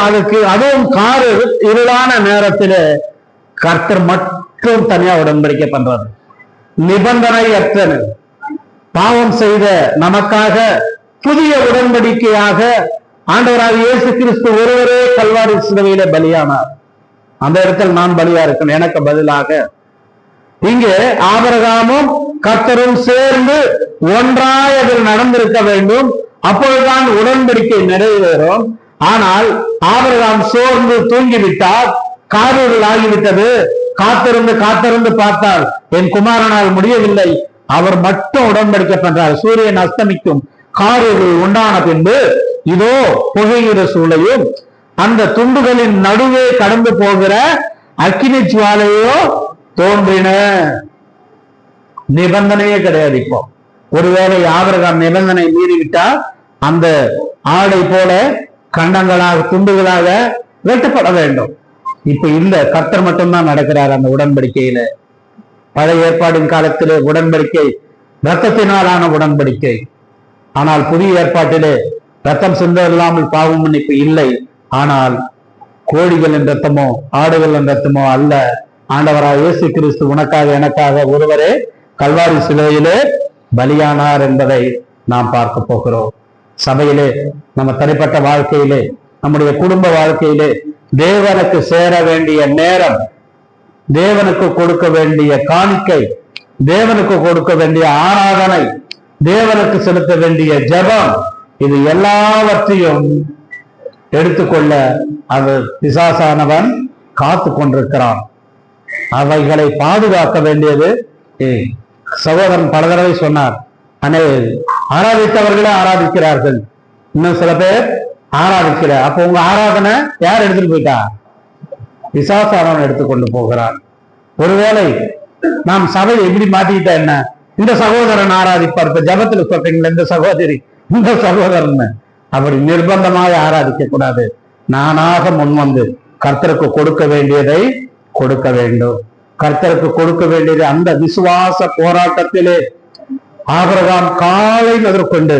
அதுவும் காரு இருளான நேரத்தில் கர்த்தர் மட்டும் தனியா உடன்படிக்கை பண்றாரு. நிபந்தனை அற்றன பாவம் செய்த நமக்காக புதிய உடன்படிக்கையாக ஆண்டவராக இயேசு கிறிஸ்து ஒருவரே கல்வாரி சிலுவையிலே பலியானார். அந்த இடத்தில் நான் பலியா இருக்கணும். எனக்கு பதிலாக இங்கே ஆபிரகாமும் கர்த்தரும் சேர்ந்து ஒன்றாய் அதில் நடந்திருக்க வேண்டும். அப்பொழுதுதான் உடன்படிக்கை நிறைவேறும். ஆனால் ஆபிரகாம் சோர்ந்து தூங்கிவிட்டார், காரிருள் ஆகிவிட்டது. காத்திருந்து காத்திருந்து பார்த்தால் என் குமாரனால் முடியவில்லை. அவர் மட்டும் உடன்படிக்கை பண்றார். சூரியன் அஸ்தமிக்கும், காரிருள் உண்டான பின்பு இதோ புகைகிற சூளையும் அந்த துண்டுகளின் நடுவே கடந்து போகிற அக்கினி ஜுவாலையோ தோன்றின. நிபந்தனையே கிடையாது. இப்போ ஒருவேளை ஆபிரகாம் நிபந்தனை மீறிவிட்டால் அந்த ஆடை போல கண்டங்களாக துண்டுகளாக வெட்டப்பட வேண்டும். இப்ப இல்ல, கர்த்தர் மட்டும்தான் நடக்கிறார் அந்த உடன்படிக்கையில. பழைய ஏற்பாடின் காலத்திலே உடன்படிக்கை இரத்தத்தினாலான உடன்படிக்கை. ஆனால் புதிய ஏற்பாட்டிலே ரத்தம் சிந்த இல்லாமல் பாவம் மன்னிப்பு இல்லை. ஆனால் கோழிகளின் ரத்தமோ ஆடுகளின் ரத்தமோ அல்ல. ஆண்டவராக இயேசு கிறிஸ்து உனக்காக எனக்காக ஒருவரே கல்வாரி சிலுவையிலே பலியானார் என்பதை நாம் பார்க்க போகிறோம். சபையிலே, நம்ம தனிப்பட்ட வாழ்க்கையிலே, நம்முடைய குடும்ப வாழ்க்கையிலே தேவனுக்கு சேர வேண்டிய நேரம், தேவனுக்கு கொடுக்க வேண்டிய காணிக்கை, தேவனுக்கு கொடுக்க வேண்டிய ஆராதனை, தேவனுக்கு செலுத்த வேண்டிய ஜெபம், இது எல்லாவற்றையும் எடுத்துக்கொள்ள அது பிசாசானவன் காத்து கொண்டிருக்கிறான். அவைகளை பாதுகாக்க வேண்டியது சகோதரன் பல தடவை சொன்னார். ஆராதித்தவர்களே ஆராதிக்கிறார்கள், இன்னும் சில பேர் ஆராதிக்கிற. அப்ப உங்க ஆராதனை யார் எடுத்துட்டு போயிட்டா? பிசாசானவன் எடுத்துக்கொண்டு போகிறான். ஒருவேளை நாம் சபையை எப்படி மாட்டிக்கிட்டா என்ன? இந்த சகோதரன் ஆராதிப்பார். இப்ப ஜபத்துல சொல்றீங்களா, இந்த சகோதரி, இந்த சகோதரன், அப்படி நிர்பந்தமாக ஆராதிக்க கூடாது. நானாக முன்வந்து கர்த்தருக்கு கொடுக்க வேண்டியதை கொடுக்க வேண்டும். கர்த்தருக்கு கொடுக்க வேண்டியது அந்த விசுவாச போராட்டத்திலே ஆபிரகாம் காலை முதற்கொண்டு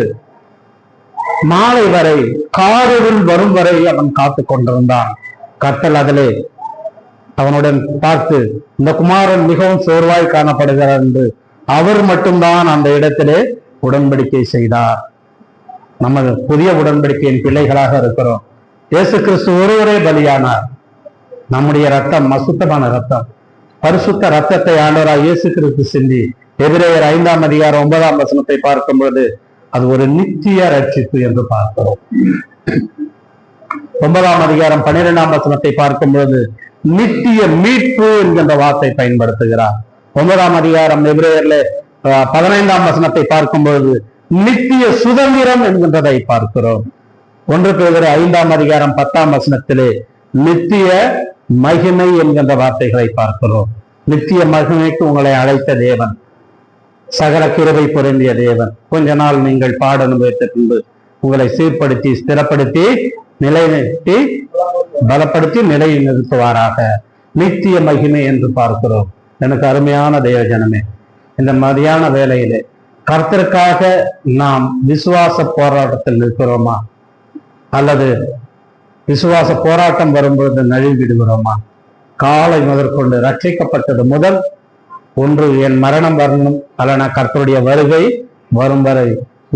மாலை வரை, காரிருள் வரும் வரை அவன் காத்து கொண்டிருந்தான். கர்த்தர் அதிலே அவனுடன் பார்த்து, இந்த குமாரன் மிகவும் சோர்வாய் காணப்படுகிறார் என்று அவர் மட்டும்தான் அந்த இடத்திலே உடன்படிக்கை செய்தார். நமது புதிய உடன்படிக்கையின் பிள்ளைகளாக இருக்கிறோம். இயேசு கிறிஸ்து ஒருவரே பலியானார். நம்முடைய ரத்தம் அசுத்தமான ரத்தம். பரிசுத்த ரத்தத்தை ஆண்டவராக இயேசு கிறிஸ்து சிந்தி எபிரேயர் 5ஆம் அதிகாரம் 9ஆம் வசனத்தை பார்க்கும் பொழுது அது ஒரு நித்திய ரட்சிப்பு என்று பார்க்கிறோம். 9ஆம் அதிகாரம் 12ஆம் வசனத்தை பார்க்கும் பொழுது நித்திய மீட்பு என்கின்ற வார்த்தை பயன்படுத்துகிறார். 9ஆம் அதிகாரம் எபிரேயர்ல 15ஆம் வசனத்தை பார்க்கும் பொழுது நித்திய சுதந்திரம் என்கின்றதை பார்க்கிறோம். 1 பேதுரு 5ஆம் அதிகாரம் 10ஆம் வசனத்திலே நித்திய மகிமை என்கின்ற வார்த்தைகளை பார்க்கிறோம். நித்திய மகிமைக்கு உங்களை அழைத்த தேவன், சகல கிருபை பொருந்திய தேவன், கொஞ்ச நாள் நீங்கள் பாட அனுபவித்த பின்பு உங்களை சீர்படுத்தி ஸ்திரப்படுத்தி நிலைநிறுத்தி பலப்படுத்தி நிலையை நிறுத்துவாராக. நித்திய மகிமை என்று பார்க்கிறோம். எனக்கு அருமையான தேவஜனமே, இந்த மதியான வேளையிலே கர்த்தருக்காக நாம் விசுவாச போராட்டத்தில் நிற்கிறோமா, அல்லது விசுவாச போராட்டம் வரும்பொழுது நழுவி விடுகிறோமா? காலை முதற்கொண்டு ரட்சிக்கப்பட்டது முதல் ஒன்று என் மரணம் வரணும், அல்லனா கர்த்தருடைய வருகை வரும் வரை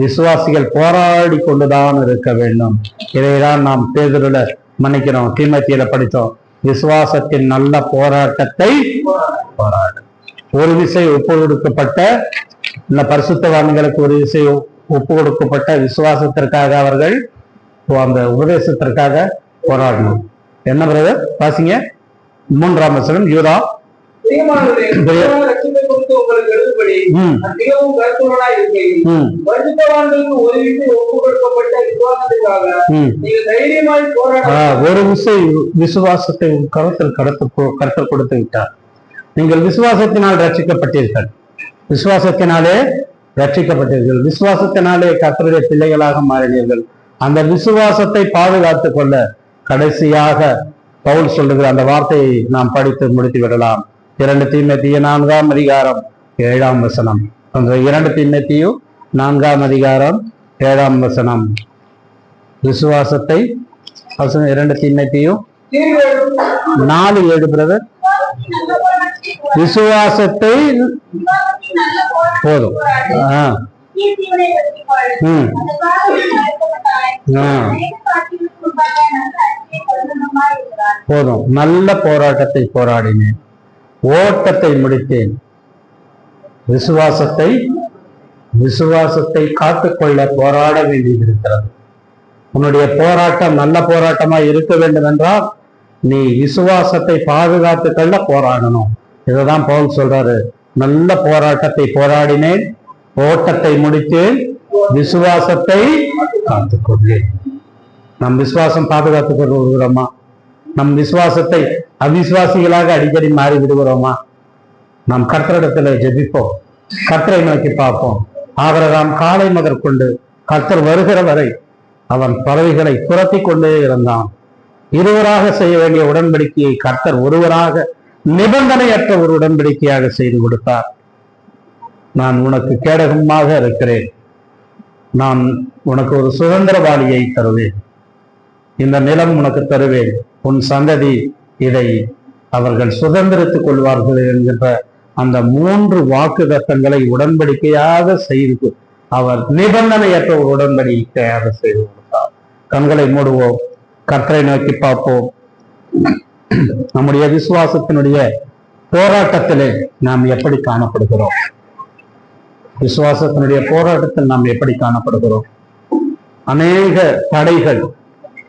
விசுவாசிகள் போராடி கொண்டுதான் இருக்க வேண்டும். இதைதான் நாம் பேதுருல மன்னிக்கிறோம், தீமோத்தேயுல படித்தோம். விசுவாசத்தின் நல்ல போராட்டத்தை போராடு. ஒரு விசை ஒப்பு கொடுக்கப்பட்ட இந்த பரிசுத்தவான்களுக்கு ஒரு விசை ஒப்பு கொடுக்கப்பட்ட விசுவாசத்திற்காக அவர்கள் அந்த உபதேசத்திற்காக போராடணும். என்ன பிரதர் வாசிங்க? 3ஆம் வசனம். யூதா ரட்சிப்பை குறித்து உங்களுக்கு எழுதும்படி மிகவும் கருத்துள்ளவனாய் இருக்கிறேன். பரிசுத்தவான்களுக்கு ஒரு விசை ஒப்பு கொடுக்கப்பட்ட விசுவாசத்துக்காக நீங்கள் தைரியமாய் போராட. ஒரு விசை விசுவாசத்தை கருத்தில் கொடுத்து விட்டார். நீங்கள் விசுவாசத்தினால் ரட்சிக்கப்பட்டீர்கள். விசுவாசத்தினாலே ரட்சிக்கப்பட்டீர்கள். விசுவாசத்தினாலே கர்த்தருடைய பிள்ளைகளாக மாறினீர்கள். அந்த விசுவாசத்தை பாதுகாத்துக் கொள்ள கடைசியாக பவுல் சொல்லுகிற அந்த வார்த்தையை நாம் படித்து முடித்து விடலாம். 2 தீமோத்தேயு 4ஆம் அதிகாரம் 7ஆம் வசனம். 2 தீமோத்தேயு 4ஆம் அதிகாரம் 7ஆம் வசனம். விசுவாசத்தை 2 தீமோத்தேயு 4:7 பிரதர். விசுவாசத்தை போதும். போதும். நல்ல போராட்டத்தை போராடினேன், ஓட்டத்தை முடித்தேன். விசுவாசத்தை காத்துக்கொள்ள போராட வேண்டியிருக்கிறது. உன்னுடைய போராட்டம் நல்ல போராட்டமா இருக்க வேண்டும் என்றால் நீ விசுவாசத்தை பாதுகாத்து கொள்ள போராடணும். இதுதான் பவுல் சொல்றாரு. நல்ல போராட்டத்தை போராடினேன், ஓட்டத்தை முடித்தேன், விசுவாசத்தை காத்துக்கொண்டேன். நம் விசுவாசம் பாதுகாத்துக் கொள்கிறோமா? நம் விசுவாசத்தை அவிசுவாசிகளாக அடிக்கடி மாறி விடுகிறோமா? நாம் கர்த்தரிடத்துல ஜெபிப்போம், கர்த்தரை நோக்கி பார்ப்போம். ஆபிரகாம் காலை முதற்கொண்டு கர்த்தர் வருகிற வரை அவன் பறவைகளை துரத்தி கொண்டே இருந்தான். இருவராக செய்ய வேண்டிய உடன்படிக்கையை கர்த்தர் ஒருவராக நிபந்தனையற்ற ஒரு உடன்படிக்கையாக செய்து கொடுத்தார். நான் உனக்கு கேடகமாக இருக்கிறேன், நான் உனக்கு ஒரு சுதந்திரவாளியை தருவேன், இந்த நிலம் உனக்கு தருவேன், உன் சந்ததி இதை அவர்கள் சுதந்திரித்துக் கொள்வார்கள் என்கின்ற அந்த 3 வாக்குத்தத்தங்களை உடன்படிக்கையாக செய்து அவர் நிபந்தனையற்ற ஒரு உடன்படிக்கையாக செய்து கொடுத்தார். கண்களை மூடுவோம், கர்த்தரை நோக்கி பார்ப்போம். நம்முடைய விசுவாசத்தினுடைய போராட்டத்திலே நாம் எப்படி காணப்படுகிறோம்? விசுவாசத்தினுடைய போராட்டத்தில் நாம் எப்படி காணப்படுகிறோம்? அநேக தடைகள்,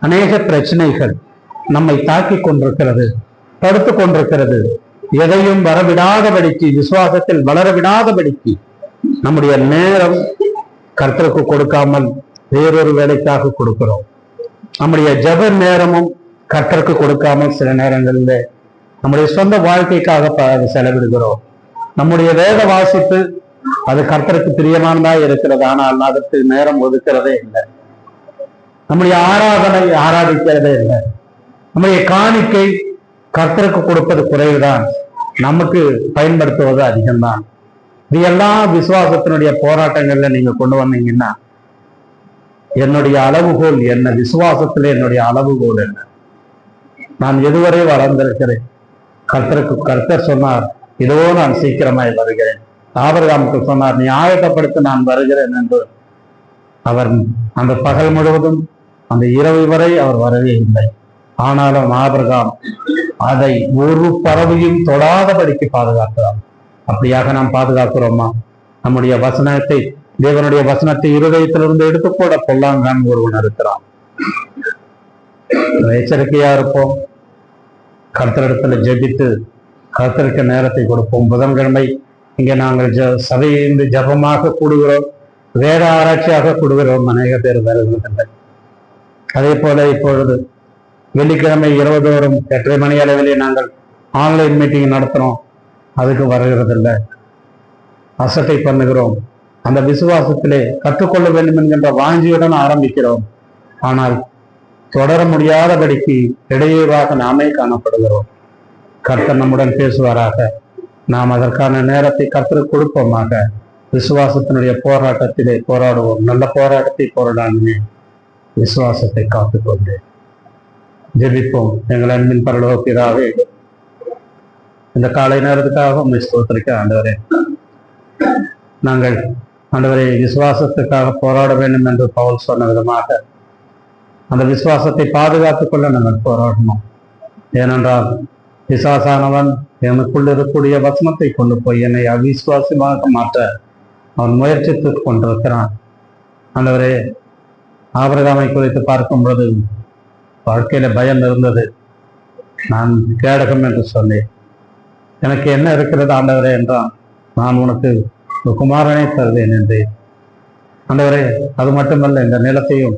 அநேக பிரச்சனைகள் நம்மை தாக்கி கொண்டிருக்கிறது, தடுத்து கொண்டிருக்கிறது. எதையும் வரவிடாதபடிக்கு, விசுவாசத்தில் வளர விடாதபடிக்கு நம்முடைய நேரம் கர்த்தருக்கு கொடுக்காமல் வேறொரு வேலைக்காக கொடுக்கிறோம். நம்முடைய ஜெப நேரமும் கர்த்தருக்கு கொடுக்காமல் சில நேரங்களில் நம்முடைய சொந்த வாழ்க்கைக்காக செலவிடுகிறோம். நம்முடைய வேத வாசிப்பு அது கர்த்தருக்கு பிரியமானதா இருக்கிறது, ஆனால் அதற்கு நேரம் ஒதுக்கிறதே இல்லை. நம்முடைய ஆராதிக்கிறதே இல்லை. நம்முடைய காணிக்கை கர்த்தருக்கு கொடுப்பது குறைவுதான், நமக்கு பயன்படுத்துவது அதிகம்தான். இது எல்லாம் விசுவாசத்தினுடைய போராட்டங்கள்ல நீங்க கொண்டு வந்தீங்கன்னா என்னுடைய அளவுகோல் என்ன? விசுவாசத்துல என்னுடைய அளவுகோல் என்ன? நான் எதுவரை வளர்ந்திருக்கிறேன்? கர்த்தர் சொன்னார், இதோ நான் சீக்கிரமாய் வருகிறேன். ஆபிரகாமுக்கு சொன்னார், நீ ஆயத்தப்படுத்த நான் வருகிறேன் என்று. அவர் அந்த பகல் முழுவதும் அந்த இரவு வரை அவர் வரவே இல்லை. ஆனாலும் ஆபிரகாம் அதை ஒரு பறவையும் தொடாதபடிக்கு பாதுகாக்கிறார். அப்படியாக நாம் பாதுகாக்கிறோமா? நம்முடைய வசனத்தை, தேவனுடைய வசனத்தை இருதயத்திலிருந்து எடுத்து போட பொல்லாங்கான் ஒருவன் இருக்கிறான். எச்சரிக்கையா இருப்போம். கர்த்தரிடத்துல ஜெபித்து கர்த்தருக்கு நேரத்தை கொடுப்போம். புதன்கிழமை இங்க நாங்கள் சபையிலிருந்து ஜபமாக கூடுகிறோம், வேத ஆராய்ச்சியாக கூடுகிறோம். அநேக பேர் வருவதில்லை. அதே போல இப்பொழுது வெள்ளிக்கிழமை இரவுதோறும் 8:30 மணி அளவிலே நாங்கள் ஆன்லைன் மீட்டிங் நடத்துறோம், அதுக்கு வருகிறதில்லை. அசட்டை பண்ணுகிறோம். அந்த விசுவாசத்திலே கற்றுக்கொள்ள வேண்டும் என்கின்ற வாஞ்சியுடன் ஆரம்பிக்கிறோம், ஆனால் தொடர முடியாதபடிக்கு இடையூறாக நாமே காணப்படுகிறோம். கர்த்தர் நம்முடன் பேசுவாராக. நாம் அதற்கான நேரத்தை கர்த்தருக்கு கொடுப்போமாக. விசுவாசத்தினுடைய போராட்டத்திலே போராடுவோம். நல்ல போராட்டத்தை போராடாமே விசுவாசத்தை காத்துக்கொண்டு ஜெபிப்போம். எங்கள் அன்பின் பரலோக பிதாவே, இந்த காலை நேரத்துக்காக உம்மை ஸ்தோத்திரிக்க ஆண்டவரே. நாங்கள் ஆண்டவரே விசுவாசத்துக்காக போராட வேண்டும் என்று பவுல் சொன்ன விதமாக அந்த விசுவாசத்தை பாதுகாத்துக் கொள்ள நாங்கள் போராடணும். ஏனென்றால் பிசாசானவன் எனக்குள் இருக்கக்கூடிய வசனத்தை கொண்டு போய் என்னை அவிசுவாசமாக மாற்ற அவன் முயற்சித்து கொண்டிருக்கிறான். ஆண்டவரே, ஆபிரகாமை குறித்து பார்க்கும் பொழுது வாழ்க்கையில பயம் இருந்தது. நான் கேடகம் என்று சொன்னேன். எனக்கு என்ன இருக்கிறது ஆண்டவரே என்றான். நான் உனக்கு ஒரு குமாரனை தருவேன் என்றேன். ஆண்டவரே, அது மட்டுமல்ல, இந்த நிலத்தையும்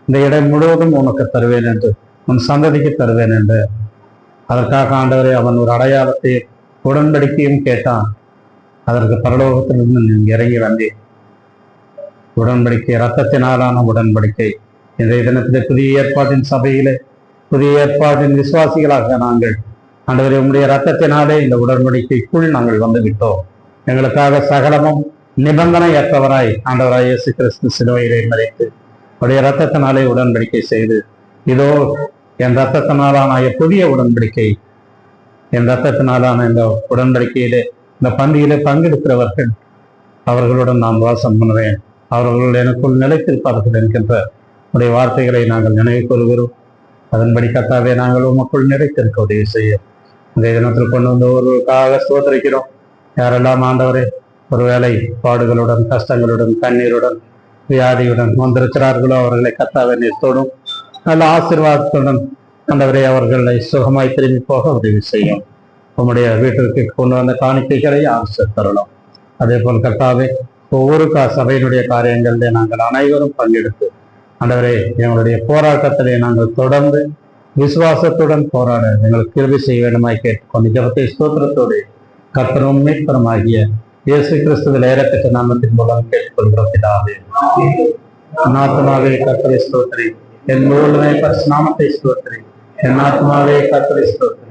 இந்த இடம் முழுவதும் உனக்கு தருவேன் என்று, உன் சந்ததிக்கு தருவேன் என்று. அதற்காக ஆண்டவரே அவன் ஒரு அடையாளத்தை உடன்படிக்கையும் கேட்டான். அதற்கு பரலோகத்திலிருந்து நீங்க இறங்கி வந்தேன். உடன்படிக்கை, இரத்தத்தினாலான உடன்படிக்கை. இன்றைய தினத்திலே புதிய ஏற்பாட்டின் சபையிலே, புதிய ஏற்பாட்டின் விசுவாசிகளாக நாங்கள் ஆண்டவரே உம்முடைய இரத்தத்தினாலே இந்த உடன்படிக்கைக்குள் நாங்கள் வந்து விட்டோம். எங்களுக்காக சகலமும் நிபந்தனையற்றவராய் ஆண்டவராய் இயேசு கிறிஸ்து சிலுவையிலே மரித்து அவருடைய இரத்தத்தினாலே உடன்படிக்கை செய்து, இதோ என் இரத்தத்தினாலான புதிய உடன்படிக்கை, என் இரத்தத்தினாலான இந்த உடன்படிக்கையிலே இந்த பந்தியிலே பங்கெடுக்கிறவர்கள் அவர்களுடன் நான் வாசம் பண்ணுவேன், அவர்கள் எனக்குள் நிலைத்திருப்பார்கள் என்கின்ற உடைய வார்த்தைகளை நாங்கள் நினைவு கொள்கிறோம். அதன்படி கர்த்தாவே நாங்கள் உமக்குள் நிலைத்திருக்க உதவி செய்ய இந்த தினத்தில் கொண்டு வந்து ஒருவருக்காக ஸ்தோத்திரிக்கிறோம். யாரெல்லாம் ஆண்டவரே ஒருவேளை பாடுகளுடன், கஷ்டங்களுடன், கண்ணீருடன், வியாதியுடன் வந்திருக்கிறார்களோ அவர்களை கர்த்தாவே நிறுத்தோடும் நல்ல ஆசீர்வாதத்துடன் ஆண்டவரே அவர்களை சுகமாய் திரும்பி போக உதவி செய்யும். உம்முடைய வீட்டிற்கு கொண்டு வந்த காணிக்கைகளை ஆசீர்வதித்தருளும். அதே போல் கர்த்தாவே ஒவ்வொரு சபையினுடைய காரியங்களிலே நாங்கள் அனைவரும் பங்கெடுத்து ஆண்டவரே எங்களுடைய போராட்டத்திலே நாங்கள் தொடர்ந்து விசுவாசத்துடன் போராட எங்களுக்கு கிருபை செய்ய வேண்டுமாய் கேட்டுக்கொண்டு ஜெபத்தை ஸ்தோத்திரத்தோடு கர்த்தரும் மீட்பருமாகிய இயேசு கிறிஸ்துவின் ஏறப்பட்ட நாமத்தின் மூலம் கேட்டுக்கொள்கிறோம் பிதாவே. என் ஆத்துமாவே கர்த்தரை ஸ்தோத்திரி, என் முழுமை பரிசுத்த நாமத்தை ஸ்தோத்திரி, என் ஆத்துமாவே கர்த்தரை ஸ்தோத்திரி.